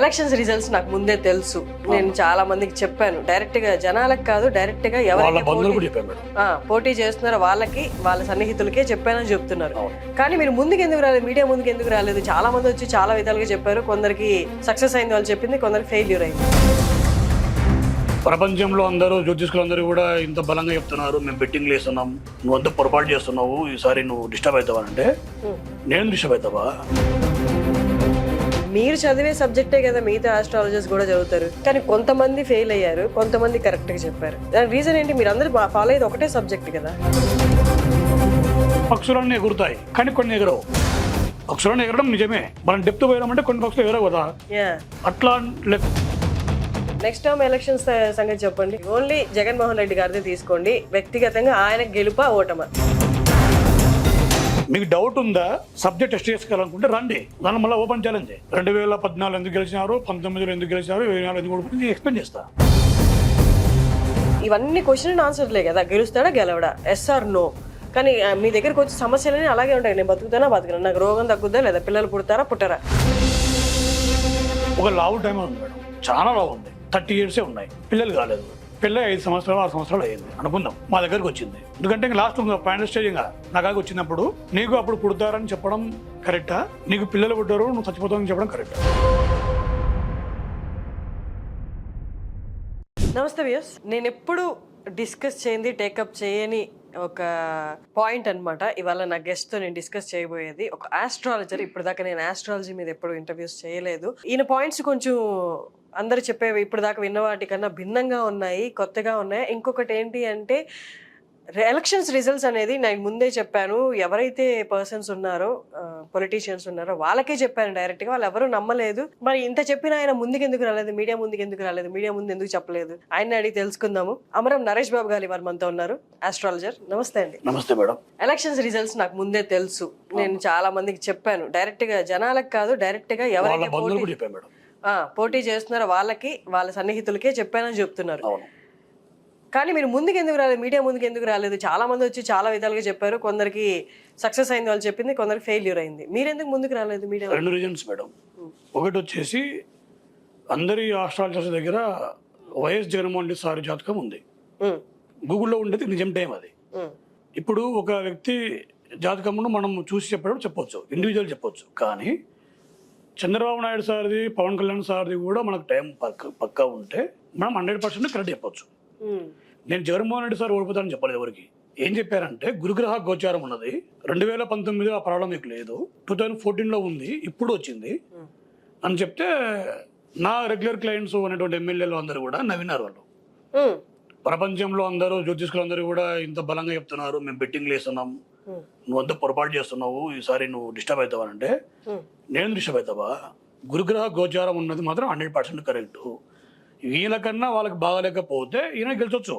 Elections results నాకు ముందే తెలుసు. నేను చాలా మందికి చెప్పాను, డైరెక్ట్ గా జనాలకు కాదు, డైరెక్ట్ గా ఎవరైతే పోటీ చేస్తున్నారో వాళ్ళకి, వాళ్ళ సన్నిహితులకే చెప్పానని చెప్తున్నారు. కానీ మీరు ముందుకు ఎందుకు రాలేదు, మీడియా ముందుకు ఎందుకు రాలేదు? చాలా మంది వచ్చి చాలా విధాలుగా చెప్పారు. కొందరికి సక్సెస్ అయింది వాళ్ళు చెప్పింది, కొందరికి ఫెయిల్యూర్ అయింది. ప్రపంచంలో అందరూ జ్యోతిష్కులందరూ కూడా ఇంత బలంగా చెప్తున్నారు, మేము బెట్టింగ్లు వేస్తున్నాం, నువ్వు అంతా పొరపాటు చేస్తున్నావు, ఈసారి నువ్వు డిస్టర్బ్ అవుతావా అంటే నేను డిస్టర్బ్ అవుతావా? మీరు చదివే సబ్జెక్టే కదా మిగతా ఆస్ట్రాలజర్స్ కూడా చదువుతారు, కానీ కొంతమంది ఫెయిల్ అయ్యారు, కొంతమంది కరెక్ట్ గా చెప్పారు. దాని రీజన్ ఏంటి? మీరు అందరూ ఫాలో అయ్యేది ఒకటే సబ్జెక్ట్ కదా. పక్షులన్నీ ఎగురుతాయి కానీ కొన్ని ఎగరవు. పక్షులను ఎగరడం నిజమే, మనం డెప్త్ పోయామంటే కొన్ని పక్షులు ఎగరవు కదా. అట్లా నెక్స్ట్ టైం ఎలక్షన్స్ సంగతి చెప్పండి. ఓన్లీ జగన్మోహన్ రెడ్డి గారిదే తీసుకోండి, వ్యక్తిగతంగా ఆయన గెలుపా ఓటమా? మీకు డౌట్ ఉందా, సబ్జెక్ట్ టెస్ట్ చేసుకోవాలనుకుంటే రండి, దాన్ని మళ్ళీ ఓపెన్ ఛాలెంజ్. 2014 ఎందుకు గెలిచినారు, 19 ఎందుకు గెలిచినారు, 24 ఎందుకు ఓడిపోయింది ఎక్స్ప్లెయిన్ చేస్తా. ఇవన్నీ క్వశ్చన్ ఆన్సర్లే కదా, గెలుస్తాడా గెలవడా, ఎస్ ఆర్ నో. కానీ మీ దగ్గరకు వచ్చే సమస్యలన్నీ అలాగే ఉంటాయి. నేను బతుకుతానా బతుకున్నా, నాకు రోగం తగ్గుద్దా లేదా, పిల్లలు పుడతారా పుట్టరా? ఒక లావు టైం ఉంది మేడం, చాలా లావు ఉంది, 30 years ఉన్నాయి, పిల్లలు కాలేదు. పిల్ల 5 సంవత్సరాలు 6 సంవత్సరాలు అయ్యింది అనుకుందాం, మా దగ్గరకు వచ్చింది. ఎందుకంటే ఇంకా లాస్ట్ ఫైనల్ స్టేజ్ ఇంకా నా కాడికి వచ్చినప్పుడు నీకు అప్పుడు పుడతారని చెప్పడం కరెక్టా, నీకు పిల్లలు పుట్టారు నువ్వు చచ్చిపోతావని చెప్పడం కరెక్టా? నమస్తే వ్యూస్, నేను ఎప్పుడు డిస్కస్ చేయండి, టేకప్ చేయని ఒక పాయింట్ అన్నమాట ఇవాళ నా గెస్ట్ తో నేను డిస్కస్ చేయబోయేది. ఒక ఆస్ట్రాలజర్, ఇప్పుడు దాకా నేను ఆస్ట్రాలజీ మీద ఎప్పుడు ఇంటర్వ్యూస్ చేయలేదు. ఈయన పాయింట్స్ కొంచెం అందరు చెప్పేవి ఇప్పుడు దాకా విన్న వాటికన్నా భిన్నంగా ఉన్నాయి, కొత్తగా ఉన్నాయి. ఇంకొకటి ఏంటి అంటే ఎలక్షన్స్ రిజల్ట్స్ అనేది నేను ముందే చెప్పాను, ఎవరైతే పర్సన్స్ ఉన్నారో, పొలిటీషియన్స్ ఉన్నారో వాళ్ళకే చెప్పాను డైరెక్ట్గా, వాళ్ళు ఎవరు నమ్మలేదు. మరి ఇంత చెప్పిన ఆయన ముందుకు ఎందుకు రాలేదు, మీడియా ముందుకు ఎందుకు రాలేదు, మీడియా ముందు ఎందుకు చెప్పలేదు, ఆయన అడిగి తెలుసుకుందాము. అమరం నరేష్ బాబు గారు ఇవాళ మనతో ఉన్నారు, ఆస్ట్రాలజర్. నమస్తే అండి. నమస్తే మేడం. ఎలక్షన్స్ రిజల్ట్స్ నాకు ముందే తెలుసు. నేను చాలా మందికి చెప్పాను, డైరెక్ట్ గా జనాలకు కాదు, డైరెక్ట్ గా ఎవరైతే పోటీ చేస్తున్నారో వాళ్ళకి, వాళ్ళ సన్నిహితులకే చెప్పానని చెప్తున్నారు. కానీ మీరు ముందుకు ఎందుకు రాలేదు, మీడియా ముందుకు ఎందుకు రాలేదు? చాలా మంది వచ్చి చాలా విధాలుగా చెప్పారు. కొందరికి సక్సెస్ అయింది వాళ్ళు చెప్పింది, కొందరికి ఫెయిల్యూర్ అయింది. మీరు ఎందుకు ముందుకు రాలేదు మీడియా? 2 reasons madam. ఒకటి వచ్చేసి అందరి ఆస్ట్రాలజర్స్ దగ్గర వైఎస్ జగన్మోహన్ రెడ్డి సార్ జాతకం ఉంది, గూగుల్లో ఉండేది నిజం టైం అది. ఇప్పుడు ఒక వ్యక్తి జాతకంలో మనం చూసి చెప్పడం చెప్పొచ్చు, ఇండివిజువల్ చెప్పొచ్చు. కానీ చంద్రబాబు నాయుడు సార్ది, పవన్ కళ్యాణ్ సార్ది కూడా మనకు టైం పక్కా ఉంటే మనం 100% కరెక్ట్ చెప్పొచ్చు. నేను జగన్మోహన్ రెడ్డి సార్ ఓడిపోతానని చెప్పలేదు ఎవరికి. ఏం చెప్పారంటే గురుగ్రహ గోచారం ఉన్నది, 2019 ఆ ప్రాబ్లం మీకు లేదు, 2014లో ఉంది, ఇప్పుడు వచ్చింది అని చెప్తే నా రెగ్యులర్ క్లయింట్స్ అనేటువంటి ఎమ్మెల్యేలు అందరూ కూడా నవ్వినారు. వాళ్ళు ప్రపంచంలో అందరూ జ్యోతిష్కులందరూ కూడా ఇంత బలంగా చెప్తున్నారు, మేము బెట్టింగ్లు వేస్తున్నాం, నువ్వు అంతా పొరపాటు చేస్తున్నావు, ఈసారి నువ్వు డిస్టర్బ్ అవుతావా అంటే నేను డిస్టర్బ్ అవుతావా? గురుగ్రహ గోచారం ఉన్నది మాత్రం 100% కరెక్ట్. వీళ్ళకన్నా వాళ్ళకి బాగలేకపోతే ఈయన గెలిచొచ్చు.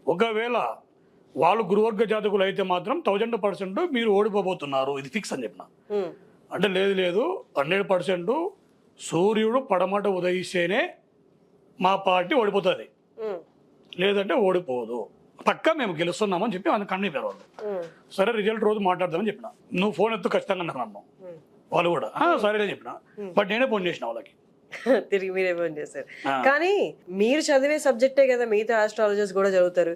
ఒకవేళ వాళ్ళు గురువర్గ జాతకులు అయితే మాత్రం 1000% మీరు ఓడిపోబోతున్నారు, ఇది ఫిక్స్ అని చెప్పిన. అంటే లేదు 100% సూర్యుడు పడమట ఉదయిస్తేనే మా పార్టీ ఓడిపోతుంది, లేదంటే ఓడిపోదు, పక్కా మేము గెలుస్తున్నామని చెప్పి ఆయన కన్నీపారు వాళ్ళు. సరే రిజల్ట్ రోజు మాట్లాడదామని చెప్పిన. నువ్వు ఫోన్ ఎత్తు ఖచ్చితంగా నన్ను, వాళ్ళు కూడా సరేలే చెప్పిన. బట్ నేనే ఫోన్ చేసిన వాళ్ళకి, తిరిగి మీరే ఫోన్ చేశారు. కానీ మీరు చదివే సబ్జెక్టే కదా మిగతా ఆస్ట్రాలజర్స్ కూడా చదువుతారు,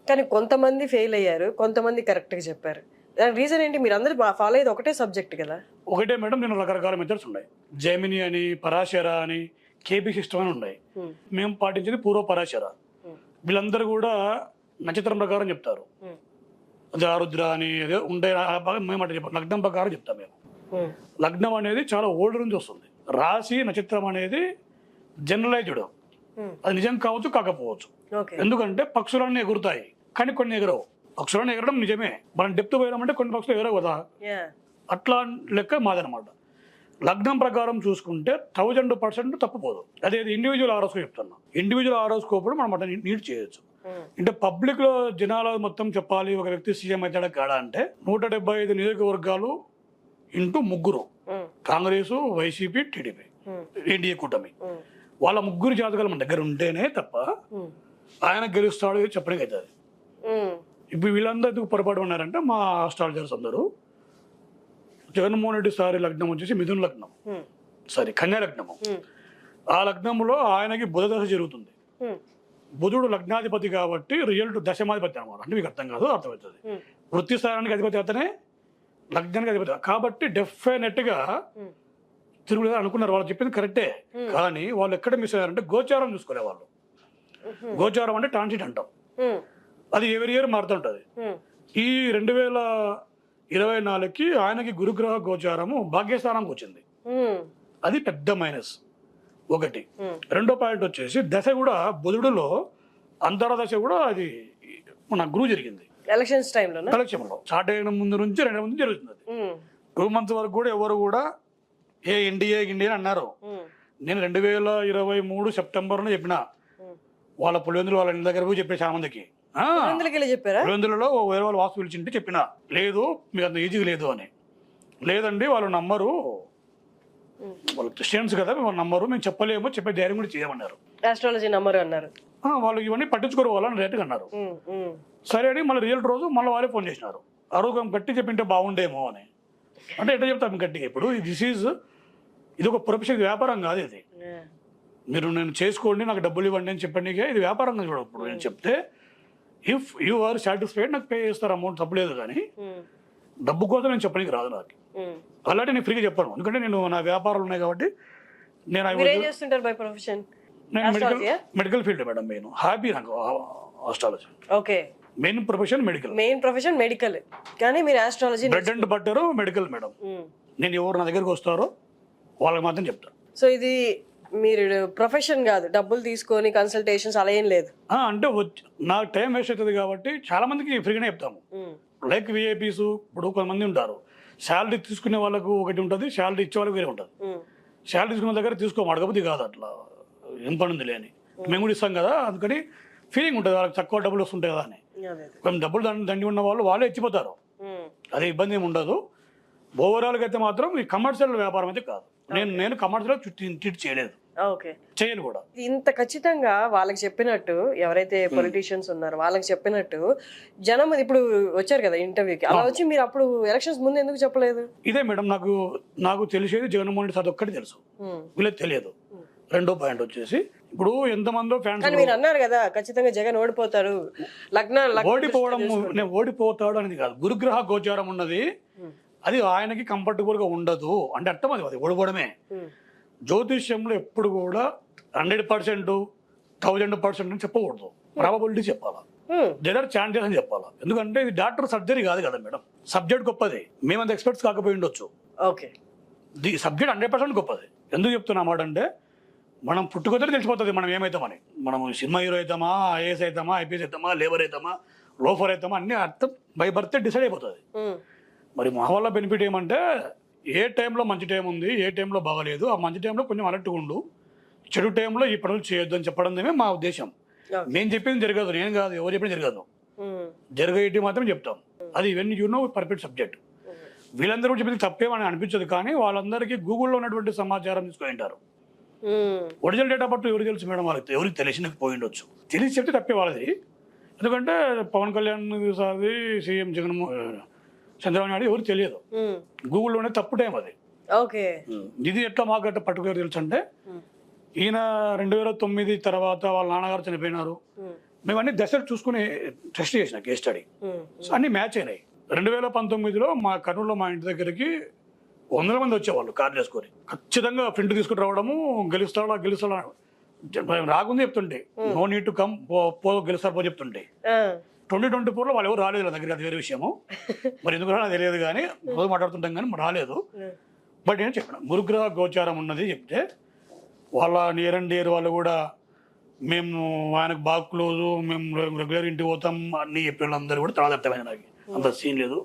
కానీ కొంతమంది ఫెయిల్ అయ్యారు, కొంతమంది కరెక్ట్ గా చెప్పారు. దాని రీజన్ ఏంటి? మీరు అందరూ ఫాలో అయ్యేది ఒకటే సబ్జెక్ట్ కదా. ఒకటే మేడం, నేను రకరకాల మెథడ్స్ ఉన్నాయి, జెమిని అని, పరాశర అని, కేబీ సిస్టమ్ అని ఉన్నాయి. మేము పాటించేది పూర్వ పరాశర. వీళ్ళందరూ కూడా నక్షత్రం ప్రకారం చెప్తారు, అది ఆరుద్ర అని అదే ఉండే మేము అంటే చెప్పాం, లగ్నం ప్రకారం చెప్తాం మేము. లగ్నం అనేది చాలా ఓల్డ్ నుంచి వస్తుంది, రాశి నక్షత్రం అనేది జనరలైజ్డ్, అది నిజం కావచ్చు కాకపోవచ్చు. ఎందుకంటే పక్షులన్నీ ఎగురుతాయి కానీ కొన్ని ఎగరవు. పక్షులను ఎగరడం నిజమే, మనం డెప్త్ పోయామంటే కొన్ని పక్షులు ఎగరవు కదా. అట్లా లెక్క మాదనమాట. లగ్నం ప్రకారం చూసుకుంటే 1000% తప్పుపోదు. అదే ఇండివిజువల్ ఆరోస్కోప్ చెప్తున్నా, ఇండివిజువల్ ఆరోస్కోప్ మనం అట్లా నీట్ చేయొచ్చు. అంటే పబ్లిక్ లో జనాలు మొత్తం చెప్పాలి ఒక వ్యక్తి సీఎం అవుతాడా కాడా అంటే 175 నియోజకవర్గాలు into 3, Congress, YCP, TDP, NDA కూటమి, వాళ్ళ 3 జాతకాలు మన దగ్గర ఉంటేనే తప్ప ఆయన గెలుస్తాడు ఇది చెప్పడానికి అవుతుంది. ఇప్పుడు వీళ్ళందరూ ఎందుకు పొరపాటు ఉన్నారంటే మా ఆస్ట్రాలజర్స్ అందరూ జగన్మోహన్ రెడ్డి సారి లగ్నం వచ్చేసి మిథున లగ్నం, కన్యా లగ్నము. ఆ లగ్నంలో ఆయనకి బుధ దశ జరుగుతుంది. బుధుడు లగ్నాధిపతి కాబట్టి రియల్ టు దశమాధిపతి అనమాట. అంటే మీకు అర్థం కాదు, అర్థమవుతుంది. వృత్తి స్థానానికి అధిపతి అతనే, లగ్నానికి అధిపతి. కాబట్టి డెఫినెట్గా తిరుగులేదు అనుకున్నారు. వాళ్ళు చెప్పింది కరెక్టే, కానీ వాళ్ళు ఎక్కడ మిస్ అయ్యారంటే గోచారం చూసుకోలే వాళ్ళు. గోచారం అంటే ట్రాన్సిట్ అంటాం, అది ఎవరి ఇయర్ మారుతుంటది. ఈ 2024కి ఆయనకి గురుగ్రహ గోచారము భాగ్యస్థానంకి వచ్చింది. అది పెద్ద మైనస్ ఒకటి. రెండో పాయింట్ వచ్చేసి దశ కూడా బుధుడులో అంతర దశ కూడా అది మన గురువు జరిగింది ఎలక్షన్స్ టైంలో స్టార్ట్ అయిన ముందు నుంచి 2 నెలల ముందు జరుగుతుంది. 2 months వరకు కూడా ఎవరు కూడా ఇండియా అన్నారు. నేను 2023 సెప్టెంబర్లో చెప్పిన వాళ్ళ పులివెందులు వాళ్ళ ఇంటి దగ్గర పోయి చెప్పే చాలా మందికి. పులివెందులలో వేరే వాళ్ళు వాస్తు పిలిచింటే చెప్పిన, లేదు మీకు అంత ఈజీగా లేదు అని. లేదండి వాళ్ళు నమ్మరు, వాళ్ళు క్రిస్టియన్స్ కదా, మేము నమ్మరు, మేము చెప్పలేము, చెప్పే ధైర్యం కూడా చేయమన్నారు. ఆస్ట్రాలజీ నమ్మరు అన్నారు. వాళ్ళు ఇవన్నీ పట్టించుకోరు వాళ్ళని రేటుగా అన్నారు. సరే అని మళ్ళీ రియల్ రోజు మళ్ళీ వాళ్ళే ఫోన్ చేసినారు, ఆరోగ్యం గట్టి చెప్పింటే బాగుండేమో అని. అంటే ఎట్లా చెప్తాను గట్టిగా? ఇప్పుడు ఇది ఒక ప్రొఫెషన్, వ్యాపారం కాదు ఇది. మీరు నేను చేసుకోండి నాకు డబ్బులు ఇవ్వండి అని చెప్పండి, ఇది వ్యాపారంగా చూడ. ఇప్పుడు నేను చెప్తే ఇఫ్ యూ ఆర్ సాటిస్ఫైడ్ నాకు పే చేస్తారు అమౌంట్, తప్పలేదు. కానీ డబ్బు కోసం నేను చెప్పడానికి రాదు నాకు. అలాంటి నేను ఫ్రీగా చెప్పాను, ఎందుకంటే నేను నా వ్యాపారాలు ఉన్నాయి కాబట్టి. నేను medical field madam, main hobby నాకు astrology. Okay, main profession medical, కానీ మీరు astrology bread and butter medical madam. నేను ఎవరు నా దగ్గరకు వస్తారో వాళ్ళకి మాత్రం చెప్తాను. సో ఇది మీరు ప్రొఫెషన్ కాదు, డబ్బులు తీసుకొని కన్సల్టేషన్స్ అలా ఏం లేదు. అంటే నాకు టైం వేస్ట్ అవుతుంది కాబట్టి చాలా మందికి ఫ్రీగానే చెప్తాము. లైక్ విఐపీస్ ఇప్పుడు కొంతమంది ఉంటారు, శాలరీ తీసుకునే వాళ్ళకు ఒకటి ఉంటుంది, శాలరీ ఇచ్చే వాళ్ళకి వేరే ఉంటుంది. శాలరీ తీసుకున్న దగ్గర తీసుకోము, అడగబుద్ధి కాదు, అట్లా ఏం పని ఉంది లేని మేము కూడా ఇస్తాం కదా, అందుకని ఫీలింగ్ ఉంటుంది వాళ్ళకి తక్కువ డబ్బులు వస్తుంటాయి కదా అని. కొంచెం డబ్బులు దండి ఉన్న వాళ్ళు వాళ్ళే ఇచ్చిపోతారు, అదే ఇబ్బంది ఏమి ఉండదు. ఓవరాల్గా అయితే మాత్రం ఈ కమర్షియల్ వ్యాపారం అయితే కాదు. నేను కమర్షియల్ ట్రీట్ చేయలేదు, చేయను కూడా. ఇంత ఖచ్చితంగా వాళ్ళకి చెప్పినట్టు, ఎవరైతే పొలిటీషియన్స్ ఉన్నారో వాళ్ళకి చెప్పినట్టు జనం ఇప్పుడు వచ్చారు కదా ఇంటర్వ్యూకి, అలా వచ్చి మీరు అప్పుడు ఎలక్షన్స్ ముందు ఎందుకు చెప్పలేదు? ఇదే మేడం, నాకు తెలిసేది జగన్మోహన్ రెడ్డి సార్ ఒక్కటి తెలుసు, వీళ్ళకి తెలియదు. రెండో పాయింట్ వచ్చేసి ఇప్పుడు ఎంతమందో ఫ్యాన్స్ మీరు అన్నారు కదా ఖచ్చితంగా జగన్ ఓడిపోతారు, ఓడిపోతాడు అనేది కాదు, గురుగ్రహ గోచారం ఉన్నది, అది ఆయనకి కంఫర్టబుల్ గా ఉండదు అంటే అర్థం. అది ఓడిపోవడమే. జ్యోతిష్యంలో ఎప్పుడు కూడా 100%, 1000% అని చెప్పకూడదు, ప్రాబబిలిటీ చెప్పాలా, దేర్ ఆర్ ఛాన్సెస్ అని చెప్పాలా. ఎందుకంటే ఇది డాక్టర్ సర్జరీ కాదు కదా మేడం, సబ్జెక్ట్ గొప్పది, మేమంత ఎక్స్పర్ట్స్ కాకపోయి ఉండొచ్చు, ది సబ్జెక్ట్ 100% గొప్పది. ఎందుకు చెప్తున్నమాట అంటే మనం పుట్టుకొద్దరు తెలిసిపోతుంది మనం ఏమవుతామని. మనం సినిమా హీరో అవుతామా, ఐఏఎస్ అవుతామా, ఐపీఎస్ అవుతామా, లేబర్ అవుతామా, లోఫర్ అవుతామా, అన్ని అర్థం బై బర్త్ డిసైడ్ అయిపోతుంది. మరి మా వల్ల బెనిఫిట్ ఏమంటే ఏ టైంలో మంచి టైం ఉంది, ఏ టైంలో బాగలేదు, ఆ మంచి టైంలో కొంచెం అలర్ట్గా ఉండు, చెడు టైంలో ఈ పనులు చేయొద్దు అని చెప్పడం మా ఉద్దేశం. నేను చెప్పింది జరగదు, నేను కాదు, ఎవరు చెప్పింది జరగదు, జరగేటి మాత్రం చెప్తాం. అది when you know perfect subject. వీళ్ళందరూ చెప్పింది తప్పేమని అనిపించదు, కానీ వాళ్ళందరికీ గూగుల్లో ఉన్నటువంటి సమాచారం తీసుకొని ఉంటారు. ఒరిజినల్ డేట్ ఆఫ్ బర్త్ ఎవరికి తెలుసు మేడం? వాళ్ళకి ఎవరికి తెలిసినకు పోయి ఉండొచ్చు, తెలిసి చెప్తే తప్పే వాళ్ళది. ఎందుకంటే పవన్ కళ్యాణ్ సార్ది, సీఎం చంద్రబాబు నాయుడు ఎవరికి తెలియదు, గూగుల్లోనే తప్పు టైం అది. ఇది ఎట్లా మాకు అట్లా పర్టికులర్ తెలుసు అంటే, ఈయన 2009 తర్వాత వాళ్ళ నాన్నగారు చనిపోయినారు, మేము అన్ని దశలు చూసుకుని టెస్ట్ చేసిన కేస్ స్టడీ, అన్ని మ్యాచ్ అయినాయి. 2019లో మా కర్నూలులో మా ఇంటి దగ్గరికి 100 మంది వచ్చేవాళ్ళు కార్లు వేసుకొని, ఖచ్చితంగా ప్రింట్ తీసుకుని రావడము, గెలుస్తాడా రాకుంది చెప్తుంటే, నో నీడ్ టు కమ్, గెలుస్తారు పో చెప్తుంటే. 2024లో వాళ్ళు ఎవరు రాలేదు నా దగ్గర, అది వేరే విషయము, మరి ఎందుకు నాకు తెలియదు, కానీ రోజు మాట్లాడుతుంటాం కానీ రాలేదు. బట్ నేను చెప్పిన గురుగ్రహ గోచారం ఉన్నది చెప్తే వాళ్ళ నియర్ అండ్ డియర్ వాళ్ళు కూడా మేము ఆయనకు బాగా క్లోజు, మేము రెగ్యులర్ ఇంటికి పోతాం అన్ని చెప్పిన అందరూ కూడా తర్వాత అర్థమైంది. నాకు అంత సీన్ లేదు,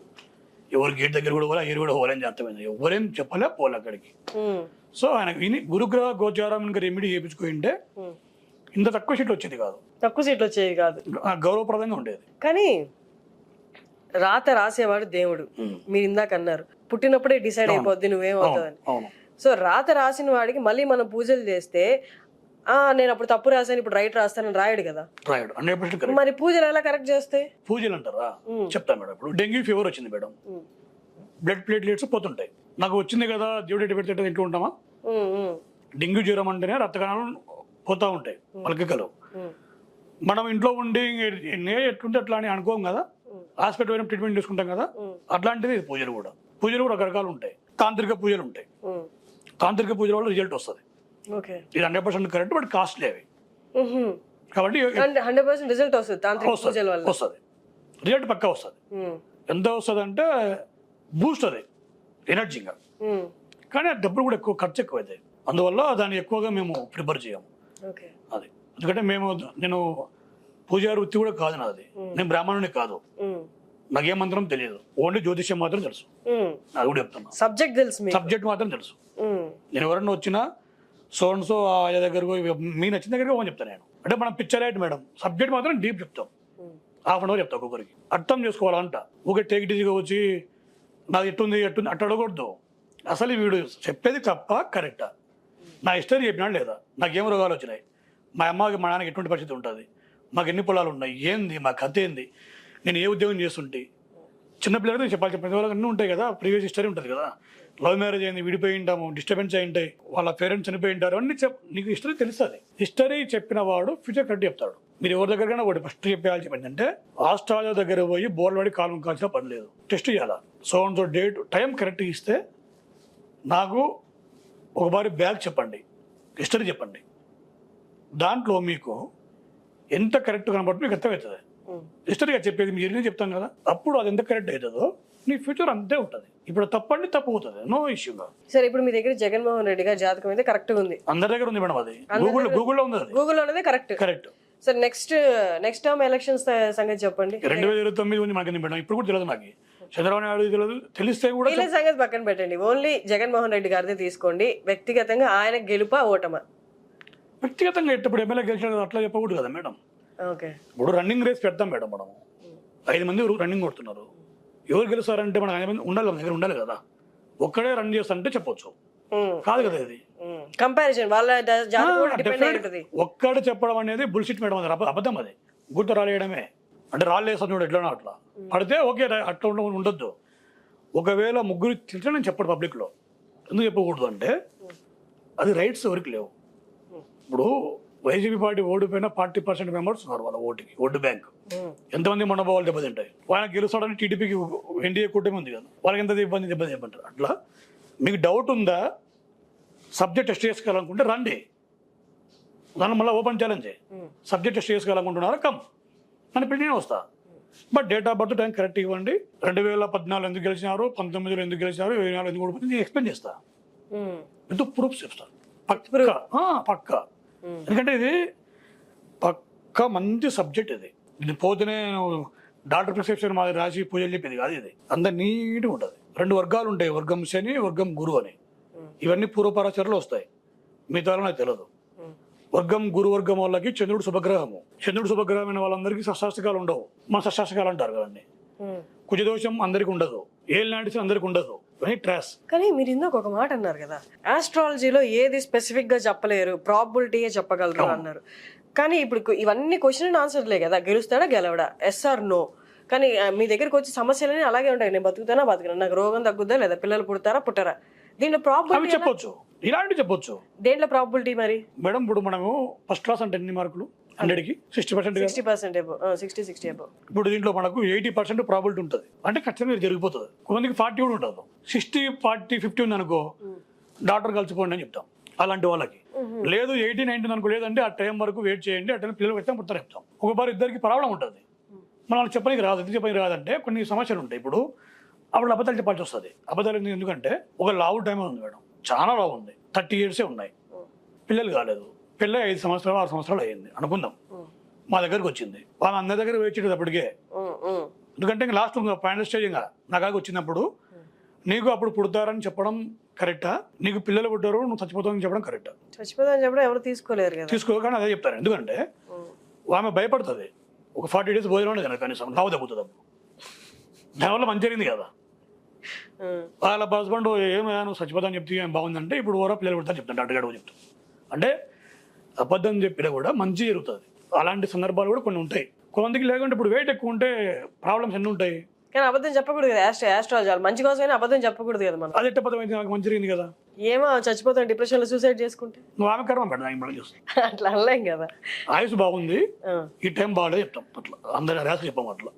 ఎవరు గేట్ దగ్గర కూడా పోలే, ఎవరు కూడా పోలేని అర్థమైంది, ఎవరేం చెప్పలే పోలే అక్కడికి. సో ఆయనకు గురుగ్రహ గోచారం ఇంకా రెమెడీ చేయించుకుంటే ఇంత తక్కువ సీట్లు వచ్చేది కాదు, గౌరవప్రదంగా ఉండేది. కానీ రాత రాసేవాడు దేవుడు, మీరు ఇందాక అన్నారు పుట్టినప్పుడే డిసైడ్ అయిపోద్ది నువ్వేమవుతావని. సో రాత రాసిన వాడికి మళ్ళీ మనం పూజలు చేస్తే నేను అప్పుడు తప్పు రాశాను ఇప్పుడు రైట్ రాస్తానని రాయడు కదా. రాయడు 100% కరెక్ట్. మరి పూజలు ఎలా కరెక్ట్ చేస్తాయి? పూజలు అంటారా? చెప్తాను మేడం. ఇప్పుడు డెంగ్యూ ఫీవర్ వచ్చింది మేడం, బ్లడ్ ప్లేట్లెట్స్ పోతుంటాయి. నాకు వచ్చింది కదా దేవుడు ఎటు పెడితే ఇంట్లో ఉంటామా? డెంగ్యూ జ్వరం అంటేనే రక్తకణాలు పోతా ఉంటాయి పలకలు. మనం ఇంట్లో ఉండి ఎట్లుంటే అట్లా అని అనుకోం కదా, హాస్పిటల్ పోయిన ట్రీట్మెంట్ తీసుకుంటాం కదా, అట్లాంటిది పూజలు కూడా. పూజలు కూడా రకరకాలు ఉంటాయి. తాంత్రిక పూజలు ఉంటాయి. తాంత్రిక పూజల వల్ల రిజల్ట్ వస్తుంది. ఇది 100% కరెక్ట్, బట్ కాస్ట్లీ అవి. కాబట్టి 100% రిజల్ట్ వస్తుంది తాంత్రిక పూజల వల్ల. వస్తుంది, రిజల్ట్ పక్కా వస్తుంది. ఎంత వస్తుంది అంటే బూస్ట్ అది ఎనర్జీగా. కానీ ఆ డబ్బులు కూడా ఎక్కువ ఖర్చు ఎక్కువ అవుతాయి. అందువల్ల దాన్ని ఎక్కువగా మేము ప్రిఫర్ చేయము. అది ఎందుకంటే నేను పూజారి వృత్తి కూడా కాదు నాది. నేను బ్రాహ్మణుని కాదు, నాకేం మంత్రం తెలియదు. ఓన్లీ జ్యోతిష్యం మాత్రం తెలుసు. అది కూడా చెప్తున్నా, సబ్జెక్ట్ తెలుసు, సబ్జెక్ట్ మాత్రం తెలుసు. నేను ఎవరన్నా వచ్చినా సో ఆయా దగ్గరకు మీకు నచ్చిన దగ్గర అని చెప్తాను నేను. అంటే మనం పిక్చర్ రైట్ మేడం, సబ్జెక్ట్ మాత్రం డీప్ చెప్తాం. హాఫ్ అన్ అవర్ చెప్తాం ఒక్కొక్కరికి. అర్థం చేసుకోవాలంట. ఒక టేక్ ఈజీగా వచ్చి నాది ఎట్టుంది అట్ట అడగకూడదు. అసలు వీడు చెప్పేది తప్ప కరెక్టా, నా హిస్టరీ చెప్పినా లేదా, నాకేం రోగాలు వచ్చినాయి, మా అమ్మకి మా నాన్నకి ఎటువంటి పరిస్థితి ఉంటుంది, మాకు ఎన్ని పొలాలు ఉన్నాయి, ఏంది మా కథ ఏంది, నేను ఏ ఉద్యోగం చేస్తుంటే, చిన్నపిల్లలకి చెప్పాలి వాళ్ళకి అన్నీ ఉంటాయి కదా, ప్రీవియస్ హిస్టరీ ఉంటుంది కదా. లవ్ మ్యారేజ్ అయింది, విడిపోయి ఉంటాము, డిస్టర్బెన్స్ అయి ఉంటాయి, వాళ్ళ పేరెంట్స్ చనిపోయి ఉంటారు, అన్నీ నీకు హిస్టరీ తెలుస్తుంది. హిస్టరీ చెప్పిన వాడు ఫ్యూచర్ కరెక్ట్ చెప్తాడు. మీరు ఎవరి దగ్గర ఒకటి ఫస్ట్ చెప్పాల్సి చెప్పిందంటే, ఆస్ట్రాలియా దగ్గర పోయి బోర్లు పడి కాలం కాల్సిన పని లేదు, టెస్ట్ చేయాలా. సో డేట్ టైం కరెక్ట్ ఇస్తే నాకు ఒక బారి బ్యాగ్ చెప్పండి, హిస్టరీ చెప్పండి, దాంట్లో మీకు ఎంత కరెక్ట్ కనబడుతుంది మీకు అర్థమవుతుంది. హిస్టరీగా చెప్పేది మీరు చెప్తాను కదా, అప్పుడు అది ఎంత కరెక్ట్ అవుతుందో నీ ఫ్యూచర్ అంతే ఉంటుంది. ఇప్పుడు తప్పండి తప్పు అవుతుంది, నో ఇష్యూగా. సరే, ఇప్పుడు మీ దగ్గర జగన్మోహన్ రెడ్డి గారి జాతకం అయితే కరెక్ట్ ఉంది, అందరి దగ్గర ఉంది మేడం. అది గూగుల్లో ఉంది, అది గూగుల్లో ఉన్నది కరెక్ట్. కరెక్ట్. సరే, నెక్స్ట్ టర్మ్ ఎలక్షన్స్ సంగతి చెప్పండి. 2029 ఉంది మనకి మేడం, ఇప్పుడు కూడా తెలియదు నాకు. చంద్రబాబు నాయుడు తెలియదు, తెలిస్తే కూడా సంగతి పక్కన పెట్టండి, ఓన్లీ జగన్మోహన్ రెడ్డి గారిది తీసుకోండి. వ్యక్తిగతంగా ఆయన గెలుపా ఓటమా? వ్యక్తిగతంగా ఎప్పుడు ఎమ్మెల్యే గెలిచాడు అట్లా చెప్పకూడదు కదా మేడం. ఓకే, ఇప్పుడు రన్నింగ్ రేస్ పెడతాం మేడం, మనము 5 మంది రన్నింగ్ కొడుతున్నారు, ఎవరు గెలుస్తారంటే మనం 5 మంది ఉండాలి, మన దగ్గర ఉండాలి కదా. ఒక్కడే రన్ చేస్తారంటే చెప్పొచ్చు, కాదు కదా ఇది కంపారిజన్. వాళ్ళ ఒక్కడే చెప్పడం అనేది బుల్షిట్ మేడం, అది అబద్ధం. అది గుర్తు రాలేయడమే. అంటే రాళ్ళు వేస్తాను చూడు ఎట్లా అట్లా పడితే ఓకే, అట్లా ఉండొద్దు. ఒకవేళ ముగ్గురు తెలిసిన నేను చెప్పడు పబ్లిక్లో, ఎందుకు చెప్పకూడదు అంటే అది రైట్స్ ఎవరికి లేవు. ఇప్పుడు వైసీపీ పార్టీ ఓడిపోయినా 40% మెంబర్స్ ఉన్నారు వాళ్ళ ఓటు బ్యాంక్. ఎంతమంది మనోభావాలు దెబ్బతింటాయి. ఆయన గెలుస్తాడని టీడీపీకి ఎన్డీఏ కూటమి ఉంది కదా, వాళ్ళకి ఎంత ఇబ్బంది చెప్పంటారు. అట్లా మీకు డౌట్ ఉందా, సబ్జెక్ట్ టెస్ట్ చేసుకోవాలనుకుంటే రండి, దాన్ని మళ్ళీ ఓపెన్ ఛాలెంజ్. సబ్జెక్ట్ టెస్ట్ చేసుకోవాలనుకుంటున్నారా కమ్ అని ఇప్పుడు నేను వస్తా. But date of birth time correct ఇవ్వండి. 2014 ఎందుకు గెలిచినారు, 19 ఎందుకు గెలిచినారు, 24 ఎందుకు ఓడిపోయింది నేను ఎక్స్ప్లెయిన్ చేస్తా, ఎంతో ప్రూఫ్స్ చెప్తాను పక్కా. ఎందుకంటే ఇది పక్కా మంచి సబ్జెక్ట్. ఇది పోతేనే డాక్టర్ ప్రిస్క్రిప్షన్ మాది రాసి పూజలు చెప్పేది కాదు. ఇది అందరు నీట్గా ఉంటుంది. 2 వర్గాలు ఉంటాయి, వర్గం శని, వర్గం గురువు అని. ఇవన్నీ పూర్వపరాచరలో వస్తాయి, మిగతా నాకు తెలియదు. వర్గం గురు వర్గం వాళ్ళకి చంద్రుడు శుభగ్రహము. చంద్రుడు శుభగ్రహమైన వాళ్ళందరికీ షష్టాష్టకాలు ఉండవు, మన షష్టాష్టకాలు అంటారు కదండి. కుజదోషం అందరికి ఉండదు, ఏలినాటిసి అందరికి ఉండదు, ట్రాస్. కానీ మీరు ఇందాక ఒక మాట అన్నారు కదా, ఆస్ట్రాలజీలో ఏది స్పెసిఫిక్ గా చెప్పలేరు, ప్రాబిలిటీయే చెప్పగలరు అన్నారు. కానీ ఇప్పుడు ఇవన్నీ క్వశ్చన్ ఆన్సర్లే కదా, గెలుస్తాడా గెలవడా, ఎస్ ఆర్ నో. కానీ మీ దగ్గరకు వచ్చే సమస్యలన్నీ అలాగే ఉంటాయి. నేను బతుకుతానా బతుకునా, నాకు రోగం తగ్గుద్దా లేదా, పిల్లలు పుడతారా పుట్టరా, దీంట్లో ప్రాబిలిటీ చెప్పొచ్చు, ఇలాంటివి చెప్పొచ్చు. దేంట్లో ప్రాబిలిటీ మరి మేడం? ఇప్పుడు మనము ఫస్ట్ క్లాస్ అంటే ఎన్ని మార్కులు? 100కి 60%. 60% ఇప్పుడు దీంట్లో మనకు 80% ప్రాబిలిటీ ఉంటుంది, అంటే ఖచ్చితంగా జరిగిపోతుంది. కొంతమందికి 40 కూడా ఉంటుంది. 60, 40, 50 ఉంది అనుకో, డాక్టర్ కలిసిపోండి అని చెప్తాం అలాంటి వాళ్ళకి. లేదు 80, 90 అనుకో, లేదంటే ఆ టైం వరకు వెయిట్ చేయండి, ఆ టైం పిల్లలు పెడతాం పుడతారు చెప్తాం. ఒకసారి ఇద్దరికి ప్రాబ్లం ఉంటుంది, మనం చెప్పడానికి రాదు. ఎందుకు చెప్పడానికి రాదంటే కొన్ని సమస్యలు ఉంటాయి. ఇప్పుడు అప్పుడు అబద్ధాలు చెప్పాల్సి వస్తుంది. అబద్ధాలు ఎందుకంటే ఒక లావు టైం ఉంది మేడం, చాలా లావు ఉంది, 30 years ఉన్నాయి, పిల్లలు కాలేదు, పెళ్ళి 5 సంవత్సరాలు 6 సంవత్సరాలు అయ్యింది అనుకుందాం. మా దగ్గరకు వచ్చింది, వాళ్ళ అందరి దగ్గర వేచేది అప్పటికే. ఎందుకంటే ఇంకా లాస్ట్ ఫైనల్ స్టేజ్ ఇంకా నా కాడికి వచ్చినప్పుడు, నీకు అప్పుడు పుడతారని చెప్పడం కరెక్టా, నీకు పిల్లలు పుట్టారు నువ్వు చచ్చిపోతావని చెప్పడం కరెక్టా? చచ్చిపోతామని చెప్పడం ఎవరు తీసుకోలేరు కదా. తీసుకో, కానీ అదే చెప్తారు. ఎందుకంటే ఆమె భయపడుతుంది. ఒక 40 days భోజనం ఉండదు కదా, కనీసం లావు తగ్గుతుంది. అప్పుడు దానివల్ల మంచి జరిగింది కదా. వాళ్ళ హస్బెండ్ ఏమయ్యా నువ్వు చచ్చిపోతాను చెప్తే ఏం బాగుందంటే, ఇప్పుడు ఓరా పిల్లలు పుడతాను చెప్తాను, డాక్టర్ గారు చెప్తాను. అంటే అబద్ధం చెప్పినా కూడా మంచి జరుగుతుంది. అలాంటి సందర్భాలు కూడా కొన్ని ఉంటాయి. కొంతమందికి లేకుంటే ఇప్పుడు వెయిట్ ఎక్కువ ఉంటే ప్రాబ్లమ్స్ ఎన్ని ఉంటాయి. కానీ అబద్ధం చెప్పకూడదు కదా ఆస్ట్రాలజీ మంచి కోసమైనా అబద్ధం చెప్పకూడదు కదా మనం. అది ఎట్ట అబద్ధం అయితే నాకు మంచి జరిగింది కదా. ఏమో చచ్చిపోతాను డిప్రెషన్ లో సూసైడ్ చేసుకుంటే నువ్వు ఆమె కర్మ పెట్ట మళ్ళీ చూస్తాను. అట్లా అనలేం కదా. ఆయుష్ బాగుంది, ఈ టైం బాగాలేదు చెప్తాం. అట్లా అందరి ర్యాస్ చెప్పాం. అట్లా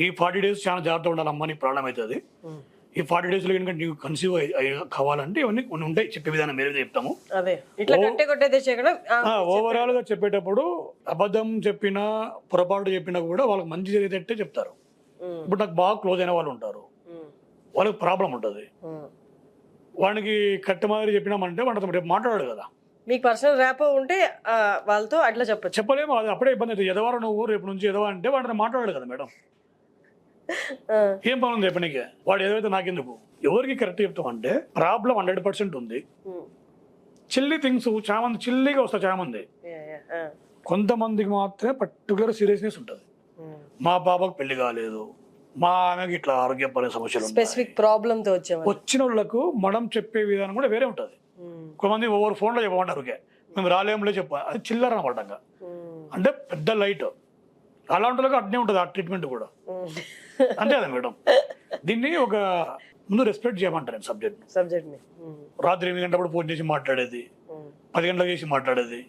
ఈ 40 days చాలా జాగ్రత్తగా ఉండాలమ్మా, నీ ప్రాబ్లం అవుతుంది. ఈ 40 days లో కనుక నీకు కన్సీవ్ కావాలంటే ఇవన్నీ కొన్ని ఉంటాయి, చెప్పే విధానం వేరే చెప్తాము. అదే ఇట్లా కట్టే కొట్టేదే చేయకుండా ఓవరాల్ గా చెప్పేటప్పుడు అబద్ధం చెప్పినా పొరపాటు చెప్పినా కూడా వాళ్ళకి మంచి జరిగేటట్టే చెప్తారు. ఇప్పుడు నాకు బాగా క్లోజ్ అయిన వాళ్ళు ఉంటారు, వాళ్ళకి ప్రాబ్లం ఉంటుంది. వాడికి కట్టె మాదిరి చెప్పినామంటే వాడితో రేపు మాట్లాడాడు కదా. మీకు పర్సనల్ ర్యాపో ఉంటే వాళ్ళతో అట్లా చెప్పలేము. అది అప్పుడే ఇబ్బంది అవుతుంది. ఎదవారు నువ్వు రేపు నుంచి ఎదవా అంటే వాడితో మాట్లాడాడు కదా మేడం. ఏం పని ఉంది చెప్పనీకి? వాడు ఏదైతే నాకెందుకు, ఎవరికి కరెక్ట్ చెప్తాం అంటే ప్రాబ్లం 100% ఉంది. చిల్లీ థింగ్స్ చాలా మంది చిల్లీగా వస్తాయి. చాలా మంది, కొంతమందికి మాత్రమే పర్టికులర్ సీరియస్నెస్ ఉంటుంది. మా బాబాకు పెళ్లి కాలేదు, మా ఆమెకి ఇట్లా ఆరోగ్యపరమైన సమస్యలు స్పెసిఫిక్ ప్రాబ్లమ్ తో వచ్చిన వాళ్ళకు మనం చెప్పే విధానం కూడా వేరే ఉంటుంది. కొంతమంది ఓవర్ ఫోన్లో చెప్పమంటారు, మేము రాలేములే చెప్ప, అది చిల్లర అనమాట. అంటే పెద్ద లైట్ అలాంటి వాళ్ళకి అట్నే ఉంటుంది ఆ ట్రీట్మెంట్ కూడా. అంతే కదా మేడం. దీన్ని ఒక ముందు రెస్పెక్ట్ చేయమంటారు సబ్జెక్ట్ ని. రాత్రి 8 గంటలప్పుడు ఫోన్ చేసి మాట్లాడేది, 10 గంటలకు చేసి మాట్లాడేది,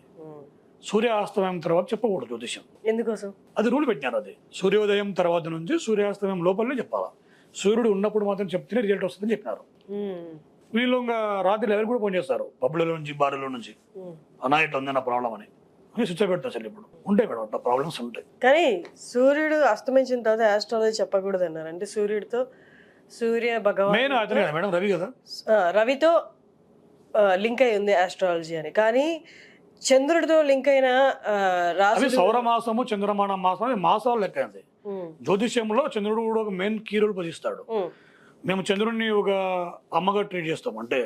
సూర్యాస్తమయం తర్వాత చెప్పకూడదు జ్యోతిష్యం. ఎందుకోసం? అది రూల్ పెట్టినారు. అది సూర్యోదయం తర్వాత నుంచి సూర్యాస్తమయం లోపలనే చెప్పాలా. సూర్యుడు ఉన్నప్పుడు మాత్రం చెప్తేనే రిజల్ట్ వస్తుందని చెప్పినారు. వీళ్ళు ఇంకా రాత్రి 11 కూడా ఫోన్ చేస్తారు, పబ్బులలో నుంచి బార్లలో నుంచి, అన్నా ఇట్లా ఉంది నా ప్రాబ్లం అని స్విచ్ పెడతారు. అసలు ఇప్పుడు ఉంటాయి మేడం అట్లా ప్రాబ్లమ్స్ ఉంటాయి. కానీ సూర్యుడు అస్తమించిన తర్వాత ఆస్ట్రాలజీ చెప్పకూడదు అన్నారు. అంటే సూర్య భగవాన్ మెయిన్ అతనే కదా మేడం, రవి కదా. రవితో లింక్ అయి ఉంది ఆస్ట్రాలజీ అని. కానీ చంద్రుడితో లింక్ అయిన రాశి సౌరమాసము చంద్రమాన మాసం అది మాసాలు లెక్క. అది జ్యోతిష్యంలో చంద్రుడు కూడా ఒక మెయిన్ కీ రోల్ పోషిస్తాడు. మేము చంద్రుడిని ఒక అమ్మగా ట్రీట్ చేస్తాం. అంటే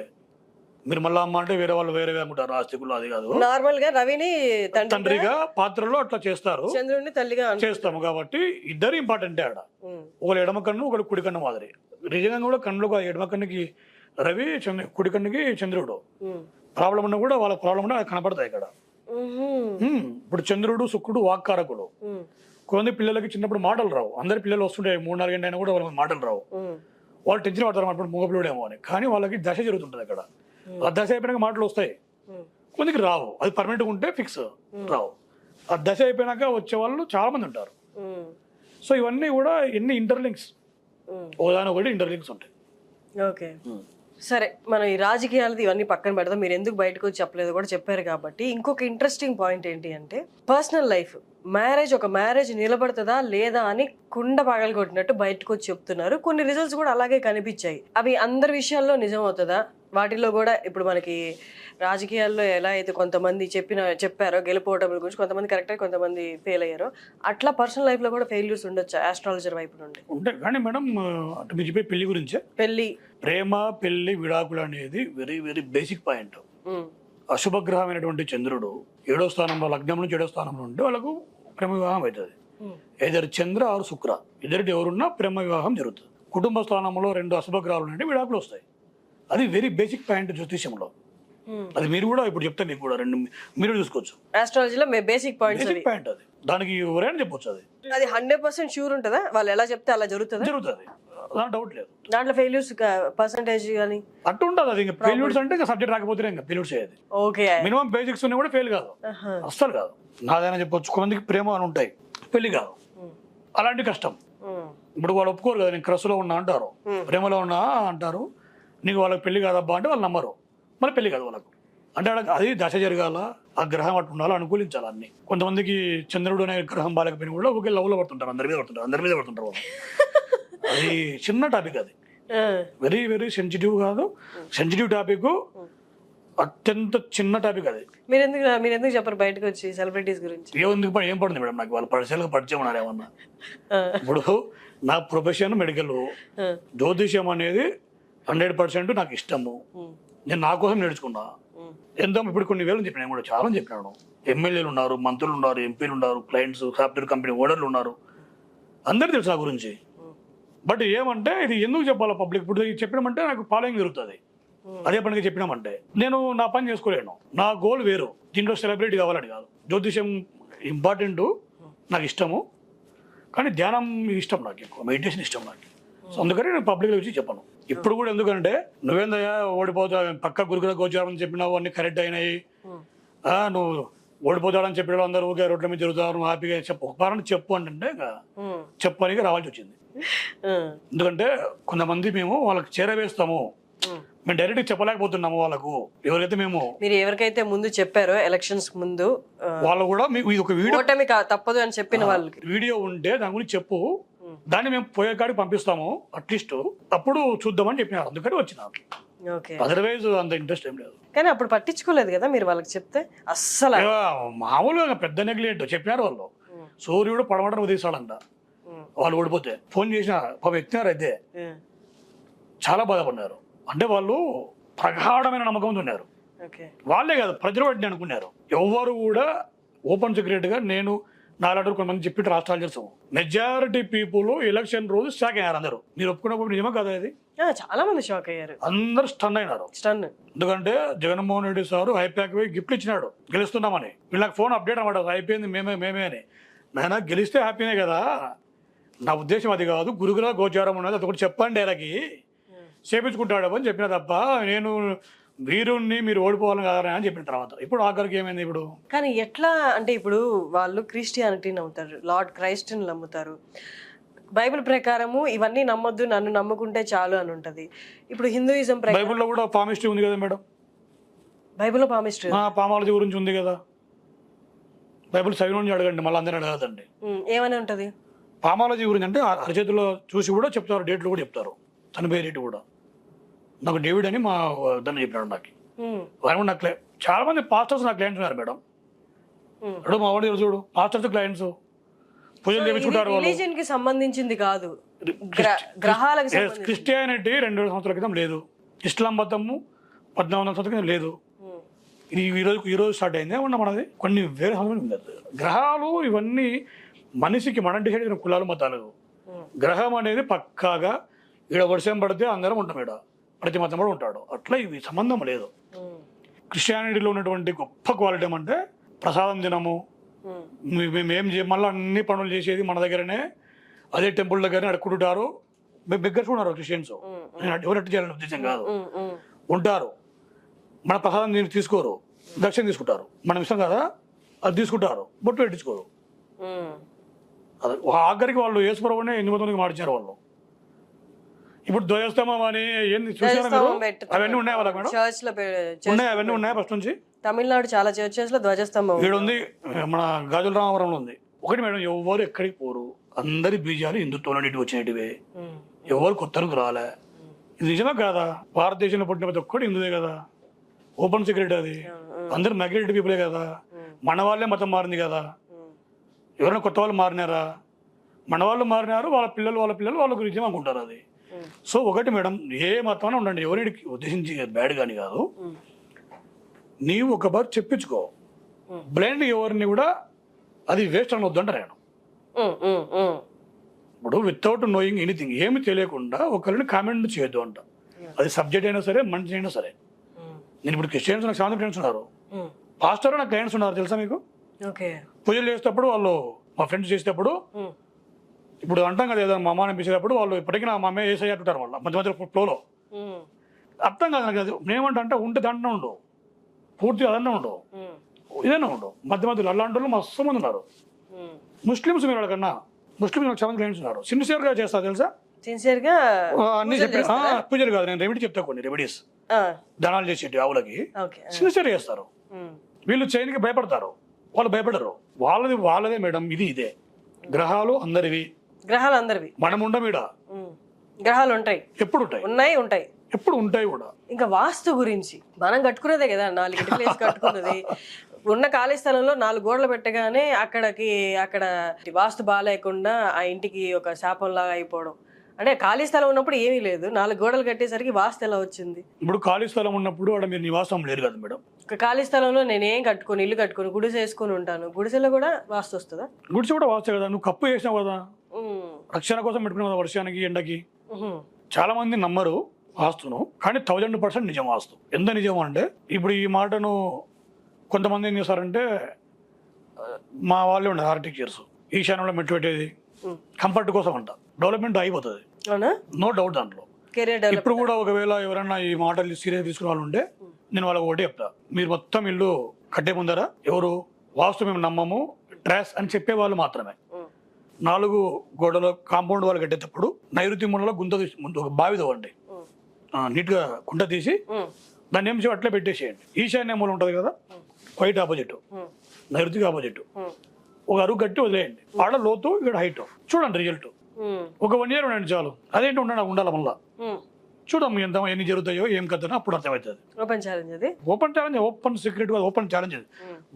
మీరు మళ్ళీ అమ్మ అంటే వేరే వాళ్ళు వేరే అనుకుంటారు, ఆస్తికులు అది కాదు. నార్మల్ గా రవిని తండ్రిగా పాత్రలో అట్లా చేస్తారు, చంద్రుడిని తల్లిగా చేస్తాము. కాబట్టి ఇద్దరు ఇంపార్టెంటే ఆడ. ఒకళ్ళు ఎడమ కన్ను, ఒకళ్ళు కుడి కన్ను మాదిరి. నిజంగా కూడా కన్నులో ఎడమ కన్నుకి రవి, కుడి కన్నుకి చంద్రుడు. ప్రాబ్లం ఉన్నా కూడా వాళ్ళ ప్రాబ్లం ఉన్నా కనపడతాయి ఇక్కడ. ఇప్పుడు చంద్రుడు శుక్రుడు వాక్కారకుడు. కొంతమంది పిల్లలకి చిన్నప్పుడు మాటలు రావు. అందరి పిల్లలు వస్తుంటాయి 3-4 గంటలు అయినా కూడా వాళ్ళకి మాటలు రావు. వాళ్ళు టెన్షన్ పడతారు అన్నప్పుడు మూగపిల్లడేమో అని. కానీ వాళ్ళకి దశ జరుగుతుంటుంది అక్కడ. ఆ దశ అయిపోయినాక మాటలు వస్తాయి, కొందికి రావు. అది పర్మనెంట్గా ఉంటే ఫిక్స్ రావు. ఆ దశ అయిపోయినాక వచ్చే వాళ్ళు చాలా మంది ఉంటారు. సో ఇవన్నీ కూడా ఎన్ని ఇంటర్లింక్స్, ఓదాని ఒకటి ఇంటర్లింక్స్ ఉంటాయి. ఓకే సరే, మనం ఈ రాజకీయాలది ఇవన్నీ పక్కన పెడదాం. మీరు ఎందుకు బయటకు వచ్చి చెప్పలేదు కూడా చెప్పారు కాబట్టి ఇంకొక ఇంట్రెస్టింగ్ పాయింట్ ఏంటి అంటే పర్సనల్ లైఫ్. ఒక మ్యారేజ్ నిలబడుతుందా లేదా అని కుండ పగలు కొట్టినట్టు బయటకు వచ్చి చెప్తున్నారు. కొన్ని రిజల్ట్స్ కూడా అలాగే కనిపించాయి. అవి అందరి విషయాల్లో నిజం అవుతుందా? వాటిల్లో కూడా ఇప్పుడు మనకి రాజకీయాల్లో ఎలా అయితే కొంతమంది చెప్పారో గెలుపోవడం గురించి, కొంతమంది కరెక్ట్ అయ్యి కొంతమంది ఫెయిల్ అయ్యారో, అట్లా పర్సనల్ లైఫ్ లో కూడా ఫెయిల్యూర్స్ ఉండొచ్చా ఆస్ట్రాలజర్ వైపు నుండి? ఉంటాయి. కానీ మేడం మీరు చెప్పే పెళ్లి గురించే, ప్రేమ పెళ్లి విడాకులు అనేది వెరీ వెరీ బేసిక్ పాయింట్. అశుభగ్రహమైనటువంటి చంద్రుడు 7వ స్థానంలో, లగ్నం నుంచి 7వ స్థానంలో ఉంటే వాళ్ళకు ప్రేమ వివాహం అవుతుంది. ఏదైనా చంద్ర ఆరు శుక్ర ఇద్దరిటి ఎవరున్నా ప్రేమ వివాహం జరుగుతుంది. కుటుంబ స్థానంలో 2 అశుభగ్రహాలు ఉంటే విడాకులు వస్తాయి. అది వెరీ బేసిక్ పాయింట్ జ్యోతిష్యంలో. అది మీరు కూడా ఇప్పుడు చెప్తే మీకు కూడా 2 మీరు చూసుకోవచ్చు. ఆస్ట్రాలజీలో బేసిక్ పాయింట్ అది. దానికి ఎవరైనా చెప్పొచ్చు. అది 100% షూర్ ఉంటుందా? వాళ్ళు ఎలా చెప్తే అలా జరుగుతుంది. డౌట్ లేదు. దాంట్లో ఫెయిల్యూర్స్ పర్సంటేజ్ కానీ అట్టు ఉంటుంది. అది ఇంకా ఫెయిల్యూర్స్ అంటే సబ్జెక్ట్ రాకపోతే ఇంకా ఫెయిల్యూర్స్ అయ్యేది. ఓకే, మినిమం బేసిక్స్ ఉన్నా కూడా ఫెయిల్ కాదు, అస్సలు కాదు. నాదైనా చెప్పొచ్చు. కొంతమందికి ప్రేమ అని ఉంటాయి, పెళ్లి కాదు. అలాంటి కష్టం. ఇప్పుడు వాళ్ళు ఒప్పుకోరు కదా, నేను క్రష్లో ఉన్నా అంటారు, ప్రేమలో ఉన్నా అంటారు. నీకు వాళ్ళకి పెళ్లి కాదబ్బా అంటే వాళ్ళు నమ్మరు, మరి పెళ్లి కాదు వాళ్ళకు. అంటే అది దశ జరగాల, ఆ గ్రహం అటు ఉండాలో అనుకూలించాలి అన్ని. కొంతమందికి చంద్రుడు అనే గ్రహం బాలేకపోయినా కూడా ఒకే లవ్లో పడుతుంటారు, అందరి మీద పడుతుంటారు వాళ్ళు. అది చిన్న టాపిక్, అది వెరీ వెరీ సెన్సిటివ్ కాదు, సెన్సిటివ్ టాపిక్, అత్యంత చిన్న టాపిక్. అది మీరు ఎందుకు చెప్పరు బయటకు వచ్చి సెలబ్రిటీస్ గురించి? ఏం పడుతుంది మేడం నాకు వాళ్ళు పరిచయం ఉన్నారు ఏమన్నా? ఇప్పుడు నా ప్రొఫెషన్ మెడికల్, జ్యోతిష్యం అనేది 100% నాకు ఇష్టము. నేను నా కోసం నేర్చుకున్నా. ఎంత ఇప్పుడు కొన్ని వేలు చెప్పిన, నేను కూడా చాలా చెప్పినాను. ఎమ్మెల్యేలు ఉన్నారు, మంత్రులు ఉన్నారు, ఎంపీలు ఉన్నారు, క్లయింట్స్, సాఫ్ట్వేర్ కంపెనీ ఓనర్లు ఉన్నారు, అందరు తెలుసు నా గురించి. బట్ ఏమంటే ఇది ఎందుకు చెప్పాలి పబ్లిక్? ఇప్పుడు చెప్పినామంటే నాకు ఫాలోయింగ్ జరుగుతుంది. అదే పనిగా చెప్పినామంటే నేను నా పని చేసుకోలేను. నా గోల్ వేరు. దీంట్లో సెలబ్రిటీ కావాలని కాదు. జ్యోతిషం ఇంపార్టెంట్, నాకు ఇష్టము, కానీ ధ్యానం ఇష్టం, నాకు ఎక్కువ మెడిటేషన్ ఇష్టం నాకు. సో అందుకని నేను పబ్లిక్లో వచ్చి చెప్పను ఇప్పుడు కూడా. ఎందుకంటే నువ్వేందయ్యా ఓడిపోతావు, పక్క గురుకుల గోచారం అని చెప్పినావు, అన్ని కరెక్ట్ అయినాయి, నువ్వు ఓడిపోతాడని చెప్పిన అందరూ ఊరికే రోడ్ల మీద తిరుగుతారు, నువ్వు హ్యాపీగా చెప్పు, ఒక పారని చెప్పు అంటే చెప్పడానికి రావాల్సి వచ్చింది. ఎందుకంటే కొంతమంది మేము వాళ్ళకి చేరవేస్తాము, మేము డైరెక్ట్ చెప్పలేకపోతున్నాము వాళ్ళకు. ఎవరైతే మీరు ఎవరికైతే ముందు చెప్పారో ఎలక్షన్స్ ముందు వాళ్ళు కూడా మీకు ఇది ఒక వీడియో తప్పదు అని చెప్పిన వాళ్ళకి వీడియో ఉంటే దాని గురించి చెప్పు, దాన్ని మేము పోయే కాడికి పంపిస్తాము అట్లీస్ట్, అప్పుడు చూద్దామని చెప్పినారు. అందుకని వచ్చినారు. అదర్వైజ్ అంత ఇంట్రెస్ట్ ఏం లేదు. కానీ అప్పుడు పట్టించుకోలేదు కదా మీరు వాళ్ళకి చెప్తే? అస్సలు మామూలుగా పెద్ద నెగ్లెక్ట్ చెప్పినారు వాళ్ళు. సూర్యుడు పడమటం ఉదయిస్తాడంట వాళ్ళు ఓడిపోతే. ఫోన్ చేసిన పాపం ఎత్తినారు, అయితే చాలా బాధపడినారు. అంటే వాళ్ళు ప్రగాఢమైన నమ్మకంతో ఉన్నారు. వాళ్ళే కాదు, ప్రజలు వాటిని అనుకున్నారు. ఎవరు కూడా ఓపెన్ సీక్రెట్ గా నేను నాలుగు కొంతమంది చెప్పి రాష్ట్రాలు చేస్తాము. మెజారిటీ పీపుల్ ఎలక్షన్ రోజు షాక్ అయ్యారు అందరూ. మీరు ఒప్పుకున్నప్పుడు నిజమా కదా? ఇది చాలా మంది షాక్ అయ్యారు, అందరు స్టన్ అయినారు. ఎందుకంటే జగన్మోహన్ రెడ్డి సార్ ఐప్యాక్ గిఫ్ట్ ఇచ్చినాడు గెలుస్తున్నామని. వీళ్ళకి ఫోన్ అప్డేట్ అన్నమాట, అయిపోయింది మేమే అని. నాయన గెలిస్తే హ్యాపీనే కదా, నా ఉద్దేశం అది కాదు, గురుకుల గోచారం ఉన్నది అది ఒకటి చెప్పండి వాళ్ళకి, చేపించుకుంటాడు అని చెప్పిన తప్ప నేను వీరుణ్ణి మీరు ఓడిపోవాలని కదా అని చెప్పిన తర్వాత ఇప్పుడు ఆఖరికి ఏమైంది ఇప్పుడు. కానీ ఎట్లా అంటే ఇప్పుడు వాళ్ళు క్రిస్టియానిటీని నమ్ముతారు, లార్డ్ క్రైస్ట్ని నమ్ముతారు. బైబిల్ ప్రకారము ఇవన్నీ నమ్మొద్దు, నన్ను నమ్ముకుంటే చాలు అని ఉంటది. ఇప్పుడు హిందూయిజం బైబిల్లో కూడా పామిస్ట్రీ ఉంది కదా మేడం. బైబిల్లో పామిస్ట్రీ, పామాలజీ గురించి ఉంది కదా. బైబిల్ సైన్ నుంచి అడగండి, మళ్ళీ అందరినీ అడగదండి. ఏమని ఉంటది పామాలజీ గురించి? అంటే అరచేతిలో చూసి కూడా చెప్తారు, డేట్లు కూడా చెప్తారు, చనిపోయే డేట్ కూడా. నాకు డేవిడ్ అని మా దాన్ని చెప్పినాడు నాకు. వాళ్ళు నాకు చాలా మంది పాస్టర్స్ నాకు క్లయింట్స్ ఉన్నారు మేడం. ఇప్పుడు మా వాడు చూడు, పాస్టర్స్ క్లయింట్స్ పూజలు చేయించుకుంటారు. రిలీజియన్ కి సంబంధించింది కాదు, గ్రహాలకు సంబంధించి. క్రిస్టియానిటీ 2000 సంవత్సరాల క్రితం లేదు, ఇస్లాం మతము 1400 సంవత్సరాల క్రితం లేదు. ఇది ఈ రోజు స్టార్ట్ అయింది ఏమన్నా మనది కొన్ని వేరే సంవత్సరాలు ఉండదు. గ్రహాలు ఇవన్నీ మనిషికి మనం డిసైడ్ చేసిన కులాలు మతాలు. గ్రహం అనేది పక్కాగా ఈడ వర్షం పడితే అందరం ఉంటాం, ఈడ ప్రతి మతం కూడా ఉంటాడు. అట్లా ఇవి సంబంధం లేదు. క్రిస్టియానిటీలో ఉన్నటువంటి గొప్ప క్వాలిటీ ఏమంటే ప్రసాదం తినము, మేమేం మళ్ళీ అన్ని పనులు చేసేది మన దగ్గరనే, అదే టెంపుల్ దగ్గరనే అడుక్కుంటుంటారు. బెగ్గర్స్ ఉన్నారు క్రిస్టియన్స్, ఎవరు చేయాలని ఉద్దేశం కాదు, ఉంటారు. మన ప్రసాదం దీన్ని తీసుకోరు, దక్షిణ తీసుకుంటారు. మనం ఇష్టం కదా అది తీసుకుంటారు, బొట్టు పెట్టించుకోరు. ఆఖరికి వాళ్ళు యేసుప్రభునే 8 మందికి మార్చారు వాళ్ళు. ఇప్పుడు ధ్వజస్తంభం అని ఏంది చూసారా మీరు? అవన్నీ ఉన్నాయా వాళ్ళకి మేడం? ఉన్నాయి, అవన్నీ ఉన్నాయా ఫస్ట్ నుంచి? తమిళనాడు చాలా చర్చెస్ లో ధ్వజస్తంభం ఇక్కడ ఉంది, మన గాజుల రామవరంలో ఉంది ఒకటి మేడం. ఎవరు ఎక్కడికి పోరు, అందరి బీజాలు హిందుత్వంలో ఇటు వచ్చినట్టువే, ఎవరు కొత్తలకు రాలే. ఇది నిజమే కాదా? భారతదేశంలో పుట్టిన ప్రతి ఒక్కటి హిందువే కదా, ఓపెన్ సీక్రెట్ అది. అందరు మైగ్రేటెడ్ పీపులే కదా, మన వాళ్ళే మతం మారింది కదా, ఎవరైనా కొత్త వాళ్ళు మారినారా? మన వాళ్ళు మారినారు, వాళ్ళ పిల్లలు వాళ్ళ గురించి అనుకుంటారు అది. సో ఒకటి మేడం, ఏ మతాన్ని ఉండండి, ఎవరికి ఉద్దేశించి బ్యాడ్ కానీ కాదు, నీవు ఒక బార్ చెప్పించుకో. బ్లైండ్ ఎవరిని కూడా అది వేస్ట్ అని వద్దంట నేను. ఇప్పుడు వితౌట్ నోయింగ్ ఎనీథింగ్, ఏమి తెలియకుండా ఒకరిని కామెంట్ చేయొద్దు అంట. అది సబ్జెక్ట్ అయినా సరే, మనిషి అయినా సరే. నేను ఇప్పుడు క్రిస్టియన్స్ నాకు 7 ఫ్రెండ్స్ ఉన్నారు, పాస్టర్ నాకు క్లయింట్స్ ఉన్నారు, తెలుసా మీకు? పూజలు చేసేటప్పుడు వాళ్ళు మా ఫ్రెండ్స్ చేసేటప్పుడు ఇప్పుడు అంటాం కదా, ఏదైనా మా అమ్మ అనిపించేటప్పుడు వాళ్ళు ఇప్పటికీ నా మా అమ్మ వేసే అంటుంటారు వాళ్ళ మధ్య మధ్య ఫ్లోలో. అర్థం కాదు నాకు అది. నేనేమంటా ఉంటే దాంట్లో ఉండవు, పూర్తిగా అదన్నా ఉండవు, ఇదన్నా ఉండవు, మధ్య మధ్యలో అలాంటి వాళ్ళు మస్తు మంది ఉన్నారు. ముస్లిమ్స్ మీరు కన్నా ముస్లిమ్స్ నాకు 7 క్లయింట్స్ ఉన్నారు. సిన్సియర్ గా చేస్తారు తెలుసా, సిన్సియర్ గా అన్ని చెప్పి. పూజలు కాదు, నేను రెమెడీ చెప్తా, కొన్ని రెమెడీస్ దానాలు చేసేటి ఆవులకి సిన్సియర్ చేస్తారు. వీళ్ళు చేయడానికి భయపడతారు, వాళ్ళు భయపడరు. వాళ్ళదే మేడం, ఇదే. గ్రహాలు అందరివి, మనం ఉండమీడ. గ్రహాలు ఉంటాయి, ఎప్పుడు ఉంటాయి, ఎప్పుడు ఉంటాయి కూడా. ఇంకా వాస్తు గురించి మనం కట్టుకునేదే కదా, 4 ఇటుకలు వేసి కట్టుకున్నది. ఉన్న ఖాళీ స్థలంలో 4 గోడలు పెట్టగానే అక్కడ వాస్తు బాగాలేకుండా ఆ ఇంటికి ఒక శాపంలాగా అయిపోవడం. అంటే ఖాళీ స్థలం ఉన్నప్పుడు ఏమీ లేదు, 4 గోడలు కట్టేసరికి వాస్తు ఎలా వచ్చింది? ఇప్పుడు ఖాళీ స్థలం ఉన్నప్పుడు అక్కడ మీరు నివాసం లేరు కదా మేడం. ఒక ఖాళీ స్థలంలో నేనేం కట్టుకుని ఇల్లు కట్టుకుని గుడిసె వేసుకుని ఉంటాను, గుడిసెలో కూడా వాస్తు వస్తుందా? గుడిసె కూడా వాస్తు కదా, నువ్వు కప్పు వేసినావు కదా, రక్షణ కోసం పెట్టుకున్నావు కదా వర్షానికి ఎండకి. చాలా మంది నమ్మరు, వాస్తును, కానీ 1000% నిజం వాస్తు. ఎంత నిజం అంటే ఇప్పుడు ఈ మాటను కొంతమంది ఏం చేస్తారంటే మా వాళ్ళే ఉండదు హార్టికల్చర్స్ ఈశాన్యంలో మెట్టు పెట్టేది కంఫర్ట్ కోసం అంట, డెవలప్మెంట్ అయిపోతుంది, నో డౌట్ దాంట్లో. ఇప్పుడు కూడా ఒకవేళ ఎవరైనా ఈ మాటలు సీరియస్ తీసుకునే వాళ్ళు ఉంటే నేను వాళ్ళకి ఒకటి చెప్తా, మీరు మొత్తం ఇల్లు కట్టే ముందర ఎవరు వాస్తు మేము నమ్మము ట్రాస్ అని చెప్పే వాళ్ళు మాత్రమే 4 గోడల కాంపౌండ్ వాళ్ళు కట్టేటప్పుడు నైరుతి మూలలో గుంత తీసి ముందు ఒక బావి తవ్వండి, నీట్గా గుంట తీసి దాన్ని ఏం అట్లే పెట్టేసేయండి. ఈశాన్య మూల ఉంటుంది కదా, క్వైట్ ఆపోజిట్, నైరుతికి ఆపోజిట్, ఒక అరుగు కట్టి వదిలేయండి. ఆడ లోతు ఇక్కడ హైట్, చూడండి రిజల్ట్. ఒక 1 year ఉండండి చాలు. అదేంటి ఉండాలి మళ్ళా చూడము ఎంత ఎన్ని జరుగుతాయో ఏం కథనో అప్పుడు అర్థమవుతుంది. Open challenge, open secret, open challenge.